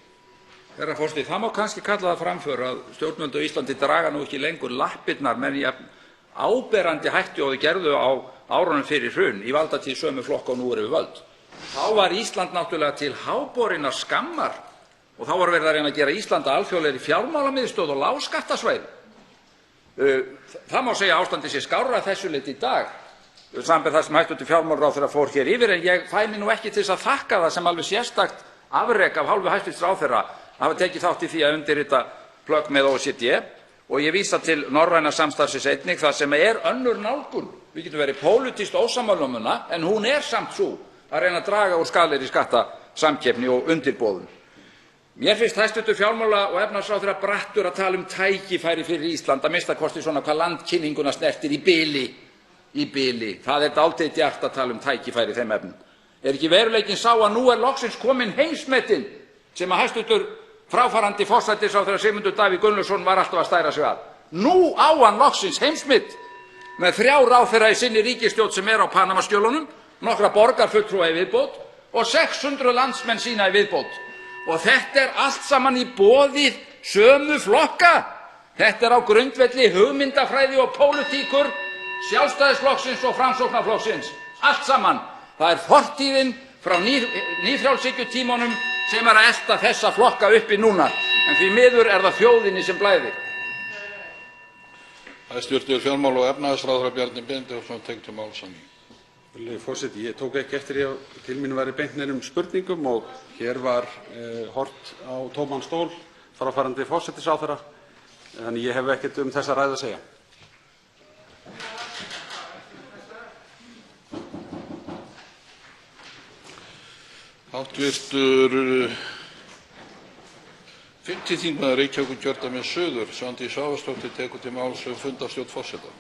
Herra forseti, það má kannski kalla það framför að stjórnvöld á Íslandi draga nú ekki lengur lappirnar með jafn áberandi hætti og þau gerðu á árunum fyrir hrun í valdatíð sömu flokka og nú eru við völd. Þá var Ísland náttúrulega til háborinnar skammar og þá var verið að reyna að gera Ísland að alþjóðlegri fjármálamiðstöð og lágskattasvæði. Það má segja að ástandið sé skárra að þessu leyti í dag, samanber það sem hæstv. Fjármálaráðherra fór hér yfir, en ég fæ mig nú ekki til þess að þakka það sem alveg sérstakt afrek af hálfu hæstv. ráðherra að hafa tekið þátt í því að undirrita plögg með OECD, og ég vísa til norræna samstarfsins einnig, þar sem önnur nálgun. Við getum verið pólitískt ósammála um hana, en hún samt sú að reyna að draga úr skaðlegri skattasamkeppni og undirboðum. Mér finnst hæstv. fjármála- og efnahagsráðherra brattur að tala tækifæri fyrir Ísland, að minnsta kosti svona hvað landkynninguna snertir í bili. Það dálítið djarft að tala tækifæri í þeim efnum. Ekki veruleikinn sá að nú loksins komin heimsmetinn sem að hæstv. fráfarandi forsætisráðherra Sigmundur Davíð Gunnlaugsson var alltaf að stæra sig að. Nú á hann loksins heimsmet með 3 ráðherra í sinni ríkisstjórn sem á Panamaskjölunum, nokkra borgarfulltrúa í viðbót og 600 landsmenn sína í viðbót Og þetta er allt saman í boði sömu flokka. Þetta er á grundvelli hugmyndafræði og pólitíkur Sjálfstæðisflokksins og Framsóknarflokksins. Allt saman. Það er fortíðin frá nýfrjálshyggjutímanum sem er að elta þessa flokka uppi núna. En því miður er það þjóðinni sem blæðir. Hæstv. fjármála- og efnahagsráðherra Bjarni Benediktsson tekur til máls á ný. Virðulegi forseti, ég tók ekki eftir því að til mín væri beint neinum spurningum og hér var horft á tóman stól fráfarandi forsætisráðherra, þannig ég hef ekkert um þessa ræðu að segja. Hv. 5. þingmaður Reykjavíkurkjördæmis suður, Svandís Svavarsdóttir, tekur til máls fundarstjórn forseta.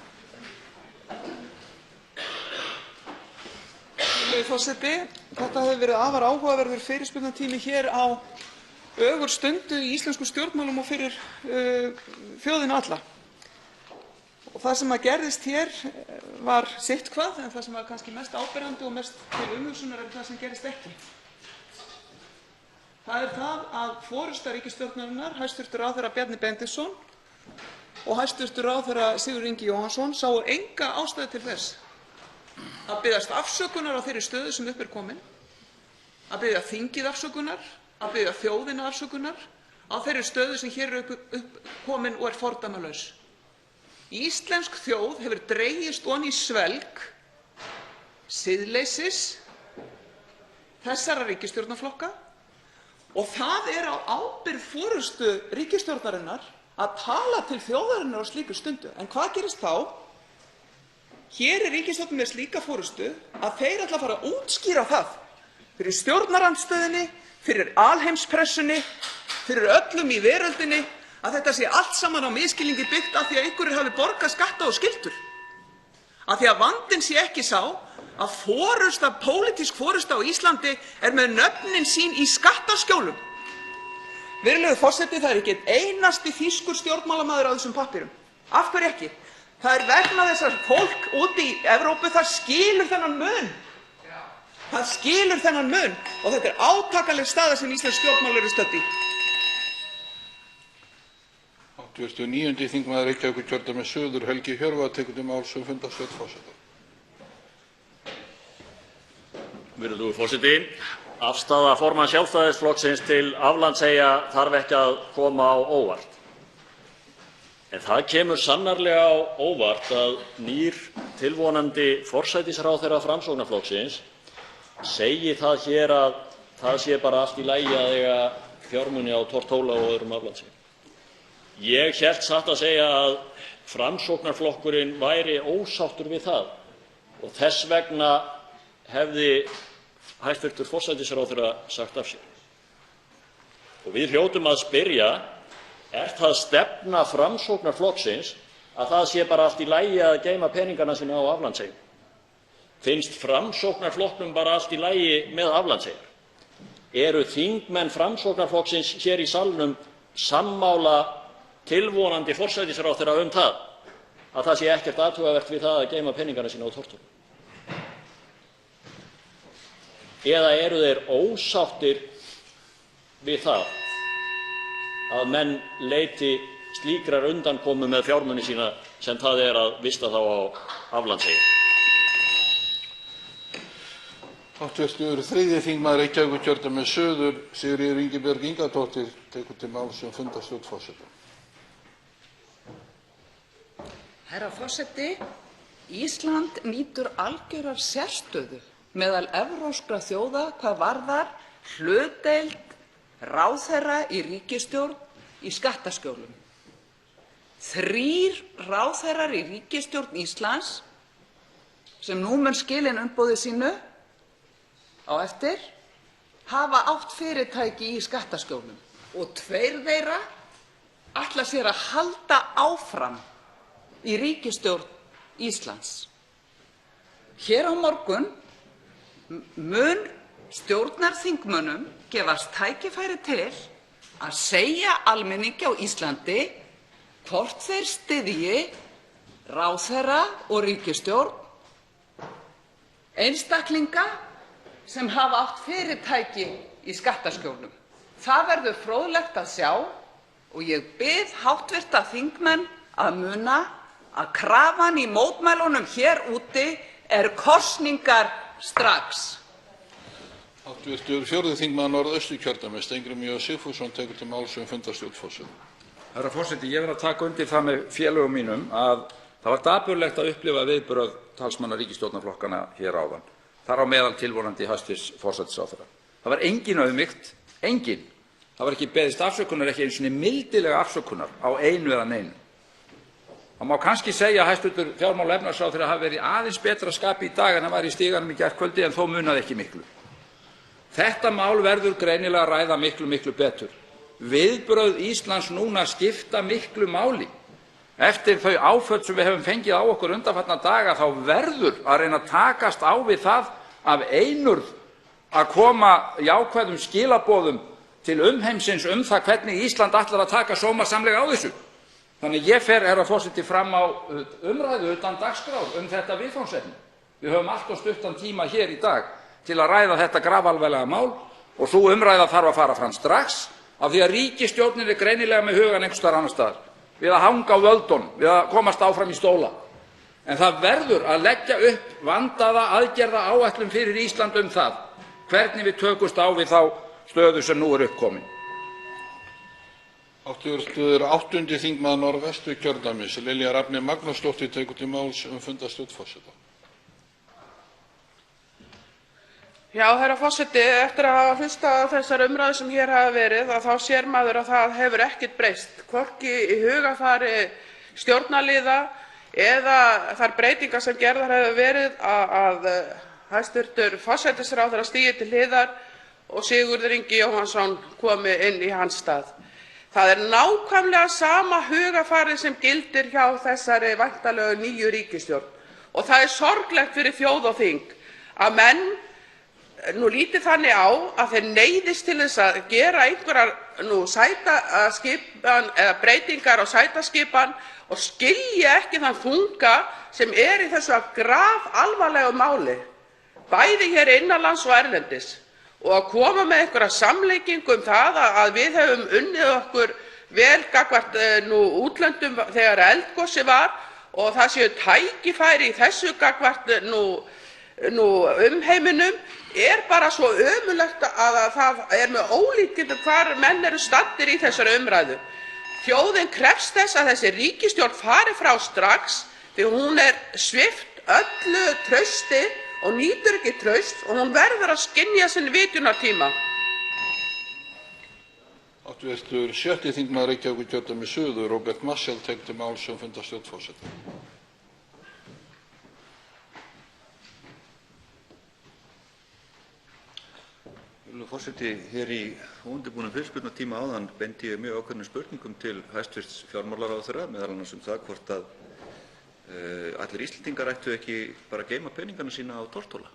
Virðulegi forseti, þetta hefur verið afar áhugaverður fyrirspurnatími hér á ögurstundu í íslenskum stjórnmálum og fyrir þjóðina alla. Og það sem gerðist hér var sitthvað, en það sem var kannski mest áberandi og mest til umhugsunar er það sem gerðist ekki. Það er það að forysta ríkisstjórnarinnar, hæstv. ráðherra Bjarni Benediktsson og hæstv. ráðherra Sigurður Ingi Jóhannsson, sáu enga ástæðu til þess að biðjast afsökunar á þeirri stöðu sem upp er komin, að biðja þingið afsökunar, að biðja þjóðina afsökunar á þeirri stöðu sem hér er upp komin og er fordæmalaus. Íslensk þjóð hefur dregist ofan í svelg siðleysis þessara ríkisstjórnarflokka og það er á ábyrgð forystu ríkisstjórnarinnar að tala til þjóðarinnar á slíku stundu. En hvað gerist þá? Hér er ríkisstjórnin með slíka forystu að þeir ætla að fara að útskýra það fyrir stjórnarandstöðunni, fyrir alheimspressunni, fyrir öllum í veröldinni að þetta sé allt saman á misskilningi byggt af því að einhverjir hafi borgað skatta og skyldur. Af því að vandinn sé ekki sá að pólitísk forysta á Íslandi er með nöfnin sín í skattaskjólum. Virðulegur forseti, það er ekki einn einasti þýskur stjórnmálamaður á þessum pappírum. Af hverju ekki? Það er vegna þess að fólk úti í Evrópu, það skilur þennan mun. Það skilur þennan mun og þetta er átakanleg staða sem íslensk stjórnmál eru stödd í. Hv. 9. þingmaður Reykjavíkurkjördæmis suður, Helgi Hjörvar, tekur til máls fundarstjórn forseta. Virðulegur forseti, afstaða formanns Sjálfstæðisflokksins til aflandseyja þarf ekki að koma á óvart. En það kemur sannarlega á óvart að nýr tilvonandi forsætisráðherra Framsóknarflokksins segi það hér að það sé bara allt í lagi að eiga fjármuni á Tortóla og öðrum aflandseyjum. Ég hélt satt að segja að Framsóknarflokkurinn væri ósáttur við það og þess vegna hefði hæstv. forsætisráðherra sagt af sér. Og við hljótum að spyrja, er það stefna Framsóknarflokksins að það sé bara allt í lagi að geyma peningana sína á aflandseyjum? Finnst Framsóknarflokknum bara allt í lagi með aflandseyjar? Eru þingmenn Framsóknarflokksins hér í salnum sammála tilvonandi forsætisráðherra um það að það sé ekkert athugavert við það að geyma peningana sína á Tortólu? Eða eru þeir ósáttir við það að menn leiti slíkrar undankomu með fjármuni sína sem það er að vista þá á aflandseyjum? Hv. 3. þingmaður Reykjavíkurkjördæmis suður, Sigríður Ingibjörg Ingadóttir, tekur til máls fundarstjórn forseta. Herra forseti, Ísland nýtur algjörrar sérstöðu meðal evrópskra þjóða hvað varðar hlutdeild ráðherra í ríkisstjórn í skattaskjólum. 3 ráðherrar í ríkisstjórn Íslands sem nú mun skila inn umboði sínu á eftir hafa átt fyrirtæki í skattaskjólum og 2 þeirra ætla sér að halda áfram í ríkisstjórn Íslands. Hér á morgun mun stjórnarþingmönnum gefast tækifæri til að segja almenningi á Íslandi hvort þeir styðji ráðherra og ríkisstjórn, einstaklinga sem hafa átt fyrirtæki í skattaskjólum. Það verður fróðlegt að sjá og ég bið hv. þingmenn að muna að krafan í mótmælunum hér úti er kosningar strax. Hv. 4. þingmaður Norðausturkjördæmis, Steingrímur J. Sigfússon, tekur til máls fundarstjórn forseta. Herra forseti, ég verð að taka undir það með félögum mínum að það var dapurlegt að upplifa viðbrögð talsmanna ríkisstjórnarflokkanna hér áðan, þar á meðal tilvonandi hæstv. forsætisráðherra. Það var engin auðmýkt, engin. Það var ekki beðist afsökunar, ekki einu sinni mildilega afsökunar á einu eða neinu. Það má kannski segja að hæstv. fjármála- og efnahagsráðherra hafi verið aðeins betra skapi í dag en hann var í stiganum í gærkvöldi, en þó munaði ekki miklu. Þetta mál verður greinilega að ræða miklu betur. Viðbrögð Íslands núna skipta miklu máli. Eftir þau áföll sem við höfum fengið á okkur undanfarna daga þá verður að reyna að takast á við það af einurð að koma jákvæðum skilaboðum til umheimsins það hvernig Ísland ætlar að taka sómasamlega á þessu. Þannig ég fer, herra forseti, fram á umræðu utan dagskrár þetta viðfangsefni. Við höfum allt of stuttan tíma hér í dag til að ræða þetta grafalvarlega mál og sú umræða þarf að fara fram strax af því að ríkisstjórnin er greinilega með hugann einhvers staðar annars staðar við að hanga á völdunum, við að komast áfram í stóla. En það verður að leggja upp vandaða aðgerðaáætlun fyrir Ísland það hvernig við tökumst á við þá stöðu sem nú er upp komin. Hv. 8. þingmaður Norðvesturkjördæmis, Lilja Rafney Magnúsdóttir, tekur til máls fundarstjórn forseta. Já, herra forseti, eftir að hafa hlustað á þessar umræður sem hér hafa verið þá sér maður að það hefur ekkert breyst, hvorki í hugafari stjórnarliða eða þær breytingar sem gerðar hefur verið að hæstv. forsætisráðherra stigi til hliðar og Sigurður Ingi Jóhannsson komi inn í hans stað. Það er nákvæmlega sama hugafarið sem gildir hjá þessari væntanlegu nýju ríkisstjórn og það er sorglegt fyrir þjóð og þing að menn nú líti þannig á að þeir neyðist til þess að gera einhverjar sætaskipan eða breytingar á sætaskipan og skilja ekki þann þunga sem í þessu grafalvarlegu máli, bæði hér innanlands og erlendis. Og að koma með einhverja samlíkingu það að við höfum unnið okkur vel gagnvart útlöndum þegar eldgosi var og það séu tækifæri í þessu gagnvart umheiminum bara svo ömurlegt að það með ólíkindum hvar menn eru staddir í þessari umræðu. Þjóðin krefst þess að þessi ríkisstjórn fari frá strax því hún svipt öllu trausti og nýtur ekki traust og hún verður að skynja sinn vitjunartíma. Hv. 7. þingmaður Reykjavíkurkjördæmis suður, Róbert Marshall, tekur til máls fundarstjórn forseta. Forseti, hér í óundirbúnum fyrirspurnatíma áðan beindi ég mjög ákveðnum spurningum til hæstv. fjármálaráðherra, meðal annars það hvort að allir Íslendingar ættu ekki bara að geyma peningana sína á tortóla.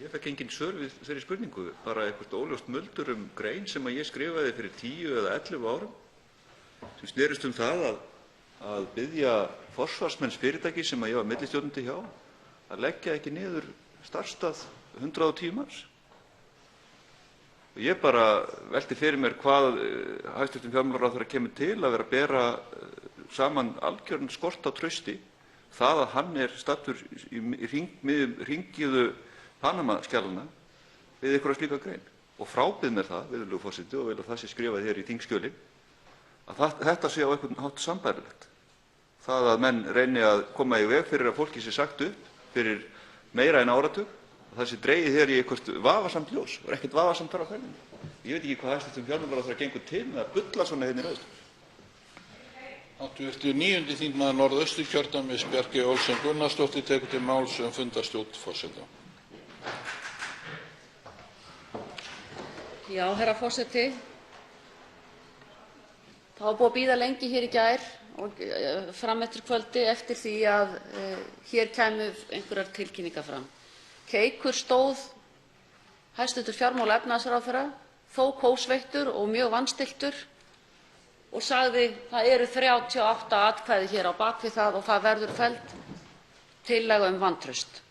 Ég fékk engin svör við þeirri spurningu, bara eitthvert óljóst muldur grein sem ég skrifaði fyrir 10 eða 11 árum sem snerist það að biðja forsvarsmenns fyrirtæki sem ég var millistjórnandi hjá að leggja ekki niður starfsstað 110 manns. Og ég bara velti fyrir mér hvað hæstv. fjármálaráðherra kemur til að vera að bera saman algjöran skort á trausti, það að hann staddur í hringiðu Panama-skjalanna við einhverja slíka grein og frábið mér það, virðulegur forseti, og vil að það sé skrifað hér í þingskjöli, að þetta sé á einhvern hátt sambærilegt. Það að menn reyni að koma í veg fyrir að fólki sé sagt upp fyrir meira en áratug, að það sé dregið hér í eitthvert vafasamt ljós og ekkert vafasamt þar á ferðinni. Ég veit ekki hvað hæstv. fjármálaráðherra gengur til með að bulla svona hérna í ræðustól. Hv. 9. þingmaður Norðausturkjördæmis, Bjarkey Olsen Gunnarsdóttir, tekur til máls fundarstjórn forseta. Já, herra forseti. Það var búið að bíða lengi hér í gær og fram eftir kvöldi eftir því að hér kæmu einhverjar tilkynningar fram. Keikur stóð hæstv. fjármála- og efnahagsráðherra, þó kófsveittur og mjög vanstilltur, og sagði það eru 38 atkvæði hér á bak við það og það verður felld tillaga vantraust.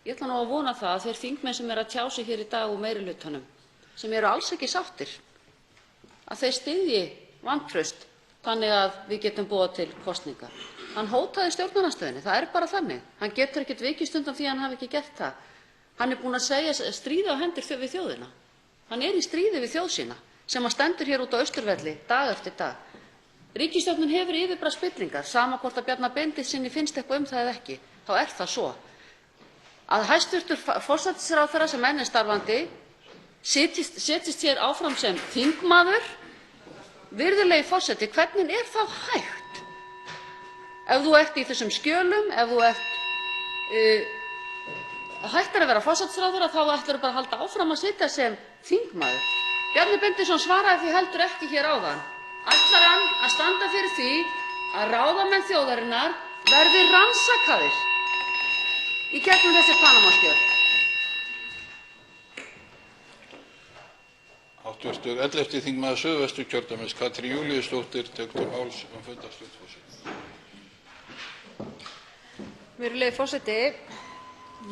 Ég ætla nú að vona það að þeir þingmenn sem eru að tjá sig hér í dag úr meirihlutanum, sem eru alls ekki sáttir að þeir styðji vantraust þannig að við getum boðað til kosninga. Hann hótaði stjórnarandstöðunni, það er bara þannig. Hann getur ekkert vikist undan því að hann hafi ekki gert það. Hann er búinn að segja stríði á hendur við þjóðina. Hann er í stríði við þjóð sína sem hann stendur hér út á Austurvelli dag eftir dag. Ríkisstjórnin hefur yfirbragð spillingar, sama hvort að Bjarna Benediktssyni finnst eitthvað um það eða ekki, þá er það svo. Að hæstv. Forsætisráðherra sem enn er starfandi setjist hér áfram sem þingmaður. Virðulegi forseti, hvernig er þá hægt? Ef þú ert í þessum skjölum, ef þú hættir að vera forsætisráðherra, þá ætlarðu bara að halda áfram að sitja sem þingmaður. Bjarni Benediktsson svaraði því heldur ekki hér áðan. Ætlar hann að standa fyrir því að ráðamenn þjóðarinnar verði rannsakaðir í gegnum þessi Panama-skjöl? Hv. 11. þingmaður Suðvesturkjördæmis, Katrín Júlíusdóttir, tekur til máls fundarstjórn forseta. Virðulegi forseti,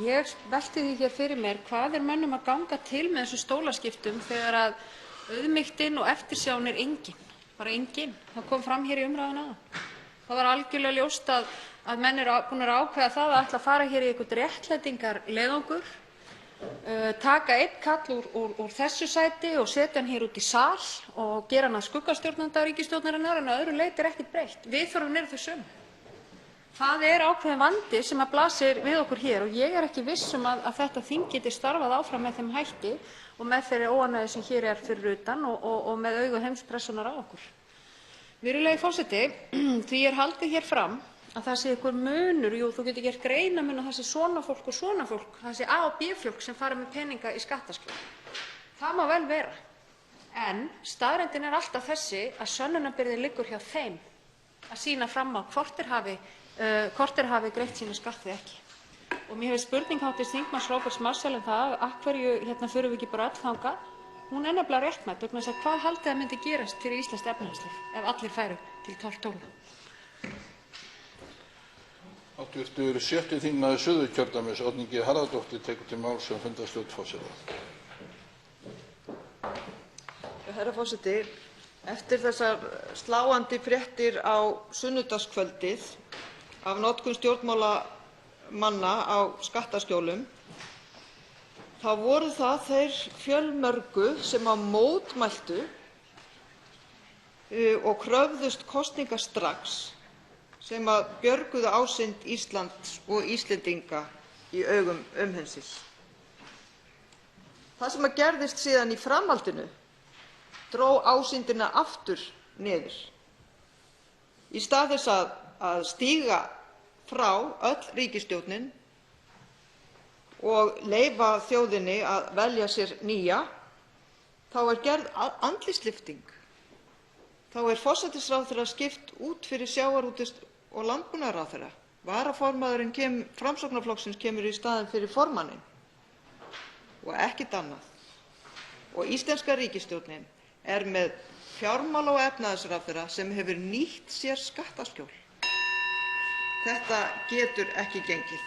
ég velti því hér fyrir mér hvað er mönnum að ganga til með þessum stólaskiptum þegar að auðmýktin og eftirsján er engin, bara engin. Það kom fram hér í umræðunni áðan. Það var algjörlega ljóst að menn eru búnir að ákveða það að ætla að fara hér í einhvern réttlætingarleiðangur, taka einn kall úr þessu sæti og setja hann hér út í sal og gera hann að skuggastjórnanda ríkisstjórnarinnar, en að öðru leyti er ekkert breytt. Viðhorfin eru þau sömu. Það er ákveðinn vandi sem blasir við okkur hér og ég er ekki viss um að þetta þing geti starfað áfram með þeim hætti og með þeirri óánægju sem hér er fyrir utan og með augu heimspressunnar á okkur. Virðulegi forseti, því er haldið hér fram að það sé einhver munur, jú, þú getur gert greinarmun á það sé svona fólk og svona fólk, það sé A- og B-fólk sem fara með peninga í skattaskjól. Það má vel vera, en staðreyndin er alltaf þessi að sönnunarbyrðin liggur hjá þeim að sýna fram á hvort þeir hafi greitt sína skatt eða ekki. Og mér hefur spurning hv. þingmanns Róberts Marshall um það af hverju förum við ekki bara öll þangað. Hún er nefnilega réttmæt vegna þess að hvað haldið að myndi gerast fyrir íslenskt efnahagslíf ef allir færu til 12. Hv. 7. þingmaður Suðurkjördæmis, Oddný G. Harðardóttir, tekur til máls fundarstjórn forseta. Herra forseti, eftir þessar sláandi fréttir á sunnudagskvöldið af notkun stjórnmálamanna á skattaskjólum, þá voru það þeir fjölmörgu sem mótmæltu og kröfðust kosninga strax sem björguðu ásýnd Íslands og Íslendinga í augum umheimsins. Það sem gerðist síðan í framhaldinu dró ásýndina aftur niður. Í stað þess að stíga frá öll ríkisstjórnin og leyfa þjóðinni að velja sér nýja, þá er gerð andlitslyfting. Þá er forsætisráðherra skipt út fyrir sjávarútvegs- og landbúnaðarráðherra. Varaformaðurinn Framsóknarflokksins kemur í staðinn fyrir formanninn og ekkert annað. Og íslenska ríkisstjórnin er með fjármála- og efnahagsráðherra sem hefur nýtt sér skattaskjól. Þetta getur ekki gengið.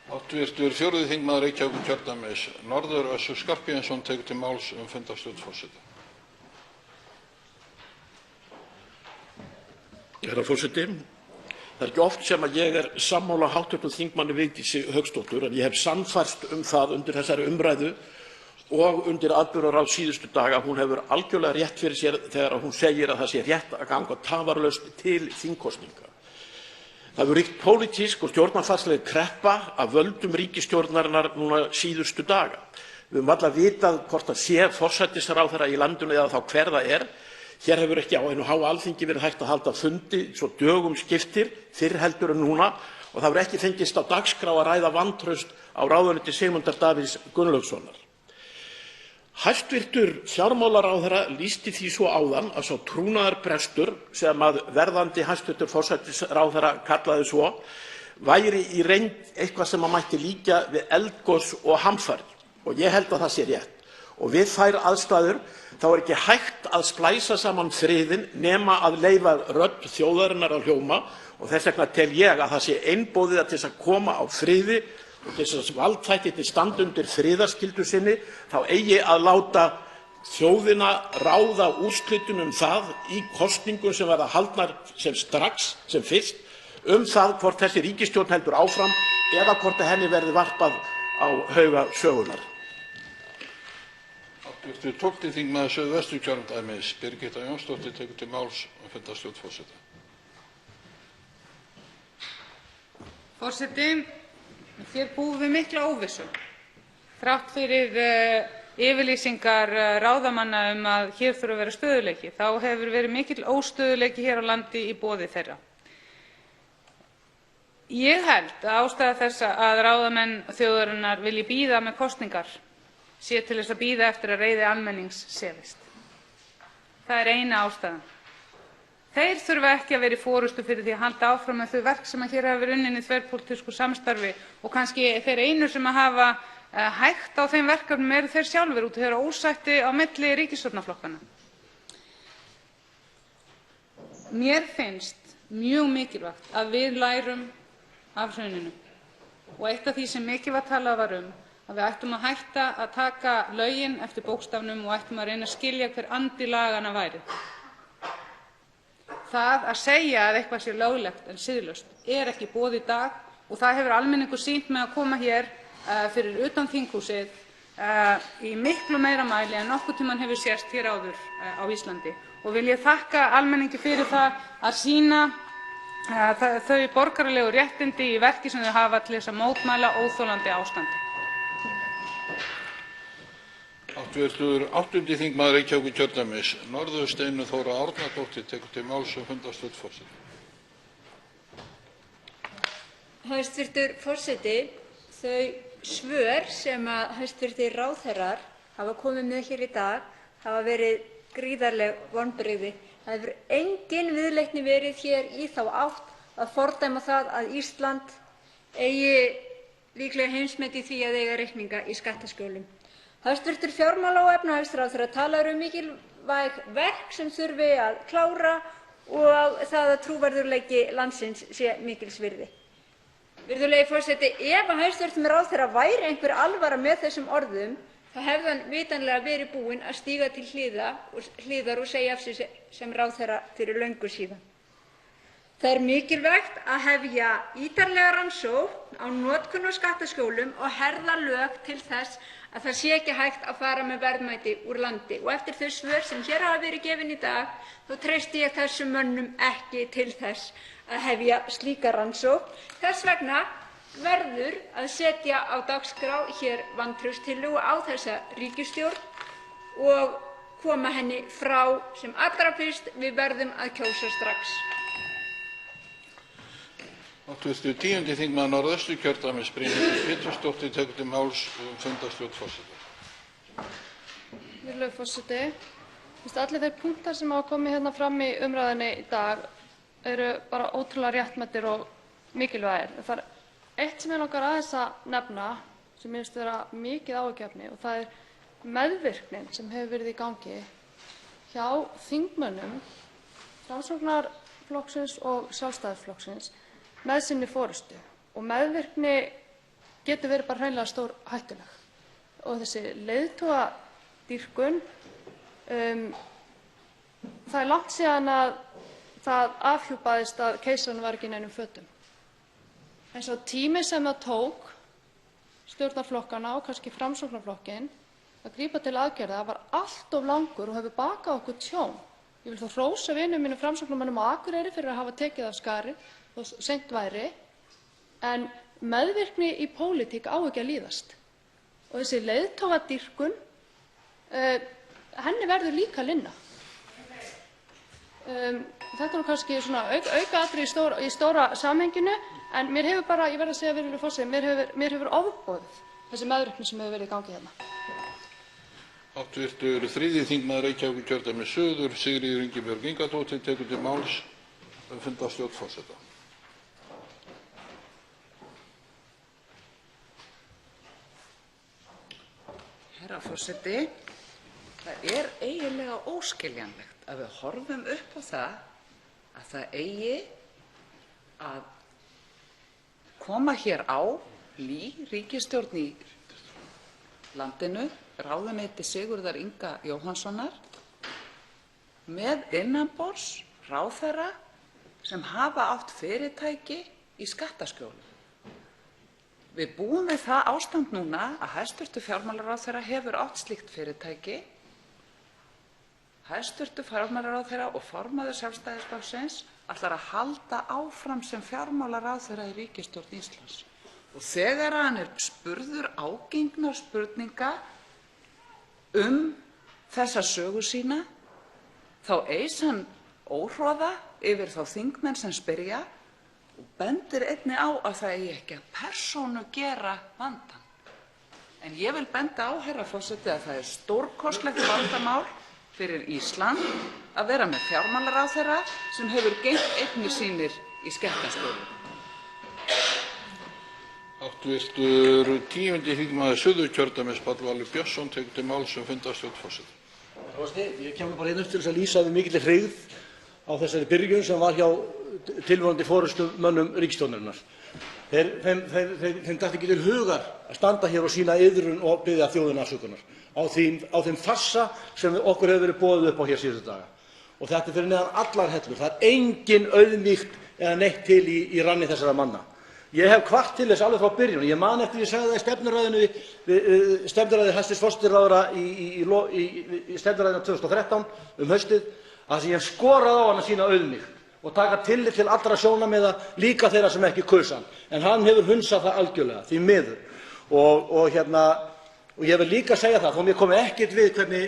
Hv. 4. þingmaður Reykjavíkurkjördæmis, Norður Össur Skarphéðinsson, tekur til máls fundarstjórn forseta. Herra forseti. Það er ekki oft sem að ég er sammála hv. þingmanni Vigdísi Hauksdóttur, en ég hef sannfærst um það undir þessari umræðu og undir atburðarás síðustu daga að hún hefur algjörlega rétt fyrir sér þegar hún segir að það sé rétt að ganga tafarlaust til þingkosninga. Það hefur ríkt pólitísk og stjórnarfarsleg kreppa af völdum ríkisstjórnarinnar núna síðustu daga. Við höfum varla vitað hvort það sé forsætisráðherra í landinu eða þá hver það er. Hér hefur ekki á hinu háa Alþingi verið hægt að halda fundi svo dögum skiptir, fyrr heldur en núna, og það hefur ekki fengist á dagskrá að ræða vantraust á ráðuneyti Sigmundar Davíðs Gunnlaugssonar. Hæstvirtur fjármálaráðherra lýsti því svo áðan að sá trúnaðarbrestur sem verðandi hæstvirtur forsætisráðherra kallaði svo væri í reynd eitthvað sem mætti líkja við eldgos og hamfarir, og ég held að það sé rétt. Og við þær aðstæður þá er ekki hægt að splæsa saman friðinn nema að leyfa rödd þjóðarinnar að hljóma, og þess vegna tel ég að það sé einboðið að til þess að koma á friði og til þess að valdþættirnir standa undir friðarskyldu sinni, þá eigi að láta þjóðina ráða úrslitum það í kosningum sem verða haldnar sem strax, sem fyrst, það hvort þessi ríkisstjórn heldur áfram eða hvort henni verði varpað á hauga sögunnar. Hv. 12. þingmaður Suðvesturkjördæmis, Birgitta Jónsdóttir, tekur til máls um fundarstjórn forseta. Forseti, hér búum við mikla óvissu. Þrátt fyrir yfirlýsingar ráðamanna að hér þurfi að vera stöðugleiki, þá hefur verið mikill óstöðugleiki hér á landi í boði þeirra. Ég held að ástæða þess að ráðamenn þjóðarinnar vilji bíða með kosningar sé til þess að bíða eftir að reiði almennings sefist. Það er eina ástæðan. Þeir þurfa ekki að vera í forystu fyrir því að halda áfram með þau verk sem hér hafa verið unnin í þverpólitísku samstarfi og kannski þeir einu sem hafa hægt á þeim verkefnum eru þeir sjálfir út af þeirra ósætti á milli ríkisstjórnarflokkanna. Mér finnst mjög mikilvægt að við lærum af hruninu og eitt af því sem mikið var talað var að við ættum að hætta að taka lögin eftir bókstafnum og ættum að reyna að skilja hver andi laganna væri. Það að segja að eitthvað sé löglegt en siðlaust er ekki í boði í dag og það hefur almenningur sýnt með að koma hér fyrir utan þinghúsið í miklu meira mæli en nokkurn tímann hefur sést hér áður á Íslandi. Og vil ég þakka almenningi fyrir það að sýna þau borgaralegu réttindi í verki sem þau hafa til þess að mótmæla óþolandi ástandi. Hv. 8. þingmaður Reykjavíkurkjördæmis, Norðursteinunn Þóra Árnadóttir, tekur til máls um fundarstjórn forseta. Hæstv. forseti, þau svör sem hæstv. ráðherrar hafa komið með hér í dag hafa verið gríðarleg vonbrigði. Það hefur engin viðleitni verið hér í þá átt að fordæma það að Ísland eigi líklega heimsmet í því að eiga reikninga í skattaskjólum. Hæstv. fjármála- og efnahagsráðherra talar mikilvæg verk sem þurfi að klára og það að trúverðugleiki landsins sé mikils virði. Virðulegi forseti, ef hæstv. ráðherra væri einhver alvara með þessum orðum, þá hefði hann vitanlega verið búinn að stíga til hliðar og segja af sér sem ráðherra fyrir löngu síðan. Það er mikilvægt að hefja ítarlega rannsókn á notkun á skattaskjólum og herða lög til þess að það sé ekki hægt að fara með verðmæti úr landi. Og eftir þau svör sem hér hafa verið gefin í dag, þá treysti ég þessum mönnum ekki til þess að hefja slíka rannsókn. Þess vegna verður að setja á dagskrá hér vantrauststillögu á þessa ríkisstjórn og koma henni frá sem allra fyrst. Við verðum að kjósa strax. Hv. 10. þingmaður Norðausturkjördæmis, Brynhildur Pétursdóttir, tekur til máls um fundarstjórn forseta. Virðulegur forseti, allir þeir punktar sem hafa komið hérna fram í umræðunni í dag eru bara ótrúlega réttmætir og mikilvægir. Það er eitt sem ég langar aðeins að nefna sem mér finnst vera mikið áhyggjuefni og það er meðvirknin sem hefur verið í gangi hjá þingmönnum Framsóknarflokksins og Sjálfstæðisflokksins með sinni forystu. Og meðvirkni getur verið bara hreinlega stórhættuleg. Og þessi leiðtogadýrkun, það er langt síðan að það afhjúpaðist að keisarinn var ekki í neinum fötum. En sá tími sem það tók stjórnarflokkana og kannski Framsóknarflokkinn að grípa til aðgerða var allt of langur og hefur bakað okkur tjón. Ég vil þó hrósa vinum mínum Framsóknarmönnum á Akureyri fyrir að hafa tekið af skarið þó seint væri, en meðvirkni í pólitík á ekki að líðast. Og þessi leiðtogadýrkun, henni verður líka að linna. Þetta er kannski svona aukaatriði í stóra samhenginu, en mér hefur bara, ég verð að segja virðulegur forseti, mér hefur ofboðið þessi meðvirkni sem hefur verið í gangi hérna. Hv. 3. þingmaður Reykjavíkurkjördæmis suður, Sigríður Ingibjörg Ingadóttir, tekur til máls um fundarstjórn forseta. Herra forseti, það er eiginlega óskiljanlegt að við horfum upp á það að það eigi að koma hér á ný ríkisstjórn í landinu ráðuneyti Sigurðar Inga Jóhannssonar með innanborðs ráðherra sem hafa átt fyrirtæki í skattaskjólum. Við búum við það ástand núna að hæstv. Fjármálaráðherra hefur átt slíkt fyrirtæki. Hæstv. Fjármálaráðherra og formaður Sjálfstæðisflokksins ætlar að halda áfram sem fjármálaráðherra í ríkisstjórn Íslands. Og þegar hann er spurður ágengnar spurninga þessa sögu sína, þá eys hann óhroða yfir þá þingmenn sem spyrja og bendir einnig á að það eigi ekki að persónugera vandann. En ég vil benda á, herra forseti, að það er stórkostlegt vandamál fyrir Ísland að vera með fjármálaráðherra sem hefur geymt eignir sínir í skattaskjólum. Hv. 10. þingmaður Suðurkjördæmis, Páll Valur Björnsson, tekur til máls fundarstjórn forseta. Ég kem bara til þess að lýsa við mikilli hryggð á þessari byrjun sem var hjá tilvonandi forystumönnum ríkisstjórnarinnar. Þeim datt ekki til hugar að standa hér og sýna iðrun og biðja þjóðina afsökunar á þeim farsa sem okkur hefur verið boðið upp á hér síðustu daga. Og þetta er fyrir neðan allar hellur. Það er engin auðmýkt eða neitt til í ranni þessara manna. Ég hef hvatt til þess alveg frá byrjun og ég man eftir ég sagði það í stefnuræðu hæstv. Forsætisráðherra í stefnuræðunni 2013 haustið að ég hef skorað á hann að sýna auðmýkt og taka tillit til allra sjónarmiða, líka þeirra sem ekki kusu hann. En hann hefur hunsað það algjörlega, því miður. Og ég vil líka segja það, þó mér komi ekkert við hvernig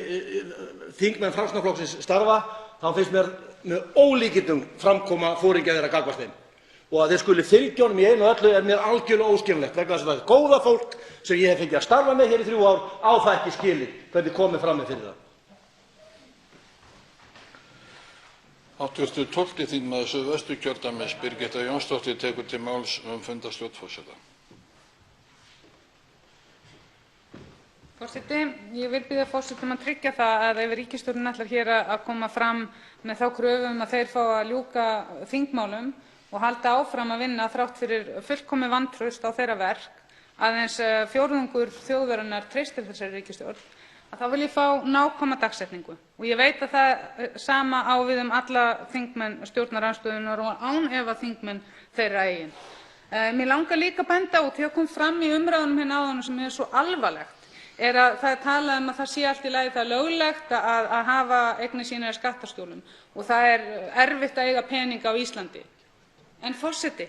þingmenn Framsóknarflokksins starfa, þá finnst mér með ólíkindum framkoma foringja þeirra gagnvart þeim. Og að þeir skuli fylgja honum í einu og öllu er mér algjörlega óskiljanlegt vegna þess að það er góða fólk sem ég hef fengið að starfa með hér í 3 ár á það ekki skilið hvernig komið fram með fyrir það. Hv. 12. þingmaður Suðvesturkjördæmis, Birgitta Jónsdóttir, tekur til máls fundarstjórn forseta. Forseti, ég vil biðja forseta að tryggja það að ef ríkisstjórnin ætlar hér að koma fram með þá kröfu að þeir fá að ljúka þingmálum og halda áfram að vinna þrátt fyrir fullkomið vantraust á þeirra verk, aðeins fjórðungur þjóðarinnar treystir þessari ríkisstjórn, að þá vil ég fá nákvæma dagsetningu. Og ég veit að það sama á við alla þingmenn stjórnarandstöðunnar og án efa þingmenn þeirra eigin. Mig langar líka að benda á, því að kom fram í umræðunum hérna áðan sem er svo alvarlegt, er að það er talað að það sé allt í lagi, það er löglegt að hafa eignir sínar í skattaskjólum og það er erfitt að eiga peninga á Íslandi. En forseti,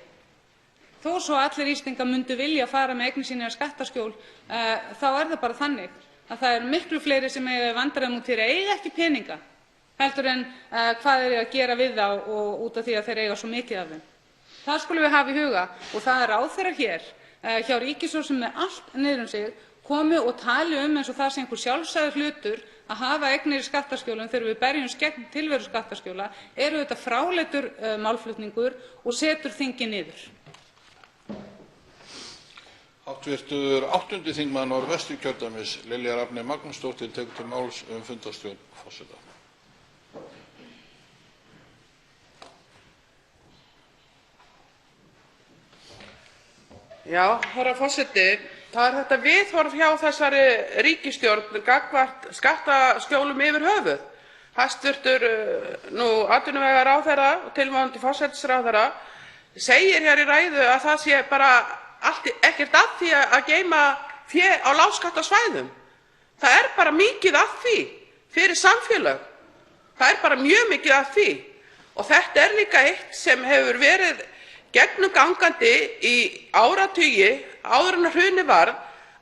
þó svo allir Íslendingar myndu vilja fara með eignir sínar í skattaskjól, þá er það bara þannig að það eru miklu fleiri sem eiga í vandræðum út af því að eiga ekki peninga heldur en hvað þeir að gera við þá og út af því að þeir eiga svo mikið af þeim. Það skulum við hafa í huga og það er ráðherrar hér hjá ríkisstjórn sem með allt niður sig komi og tali eins og það sé einhver sjálfsagður hlutur að hafa eignir í skattaskjólum þegar við berjumst gegn tilveru skattaskjóla eru þetta fráleitur málflutningur og setur þingið niður. Hv. 8. þingmaður Norðvesturkjördæmis, Lilja Rafney Magnúsdóttir, tekur til máls fundarstjórn forseta. Já, herra forseti, það er þetta viðhorf hjá þessari ríkisstjórn gagnvart skattaskjólum yfir höfuð. Hæstv. Atvinnuvegaráðherra og tilvonandi forsætisráðherra segir hér í ræðu að það sé bara ekkert að því að geyma fé á lágskattasvæðum. Það er bara mikið að því fyrir samfélög. Það er bara mjög mikið að því. Og þetta er líka eitt sem hefur verið gegnumgangandi í áratugi áður en hrunið varð,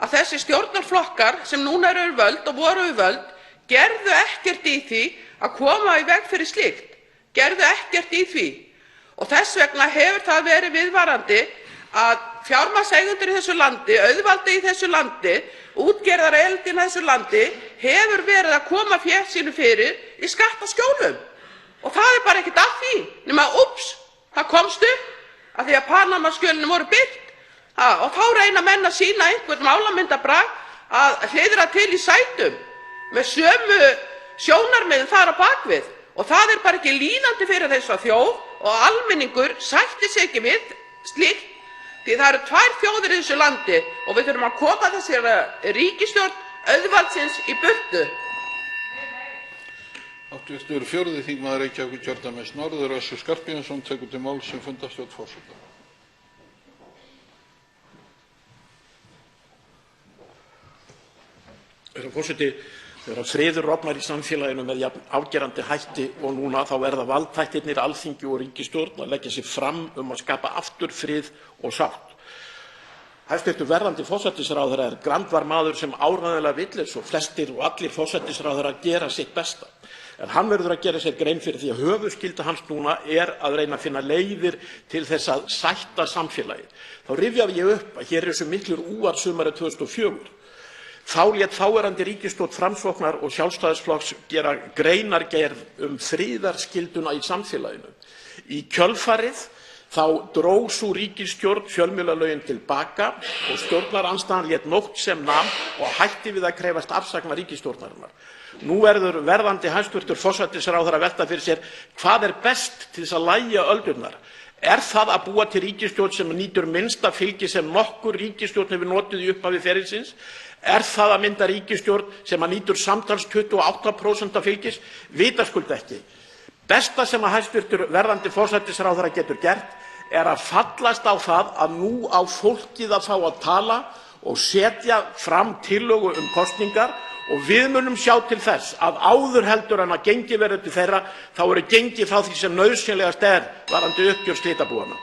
að þessi stjórnarflokkar sem núna eru við völd og voru við völd gerðu ekkert í því að koma í veg fyrir slíkt, gerðu ekkert í því. Og þess vegna hefur það verið viðvarandi að fjármagnseigendur í þessu landi, auðvaldi í þessu landi, útgerðareigandinn í þessu landi hefur verið að koma fé sínu fyrir í skattaskjólum. Og það er bara ekkert að því nema það komst upp af því að Panama-skjölin voru birt. Og þá reyna menn að sýna einhvern málamyndabrag að hliðra til í sætum með sömu sjónarmiðum þar á bakvið. Og það er bara ekki líðandi fyrir þessa þjóð og almenningur sættir sig ekki við slíkt, því það eru 2 þjóðir í þessu landi og við þurfum að koma þessari ríkisstjórn auðvaldsins í burtu. Hv. 4. þingmaður Reykjavíkurkjördæmis norður, Össur Skarphéðinsson, tekur til máls sem fundarstjórn forseta. Herra forseti, þegar friður rofnar í samfélaginu með jafn afgerandi hætti og núna, þá verða valdþættirnir Alþingi og ríkisstjórn að leggja sig fram að skapa aftur frið og sátt. Hæstv. verðandi forsætisráðherra er grandvar maður sem áreiðanlega vill, eins og flestir og allir forsætisráðherrar, gera sitt besta. En hann verður að gera sér grein fyrir því að höfuðskylda hans núna er að reyna að finna leiðir til þess að sætta samfélagið. Þá rifjaði ég upp að hér er þessu miklur úar sumarið 2004. Þá lét þáverandi ríkisstjórn Framsóknar og Sjálfstæðisflokks gera greinargerð friðarskylduna í samfélaginu. Í kjölfarið þá dró sú ríkisstjórn fjölmiðlalögin til baka og stjórnarandstaðan lét nótt sem nam og hætti við að krefjast afsagnar ríkisstjórnarinnar. Nú verður verðandi hæstv. Forsætisráðherra að velta fyrir sér hvað er best til þess að lægja öldurnar. Er það að búa til ríkisstjórn sem nýtur minnsta fylgi sem nokkur ríkisstjórn hefur notið í upphafi ferilsins? Er það að mynda ríkisstjórn sem nýtur samtals 28% fylgis? Vitaskuld ekki. Besta sem að hæstv. verðandi forsætisráðherra getur gert er að fallast á það að nú á fólkið að fá að tala og setja fram tillögu kosningar, og við munum sjá til þess að áður heldur en að gengið verður til þeirra, þá verður gengið frá því sem nauðsynlegast er varðandi uppgjör slitabúanna.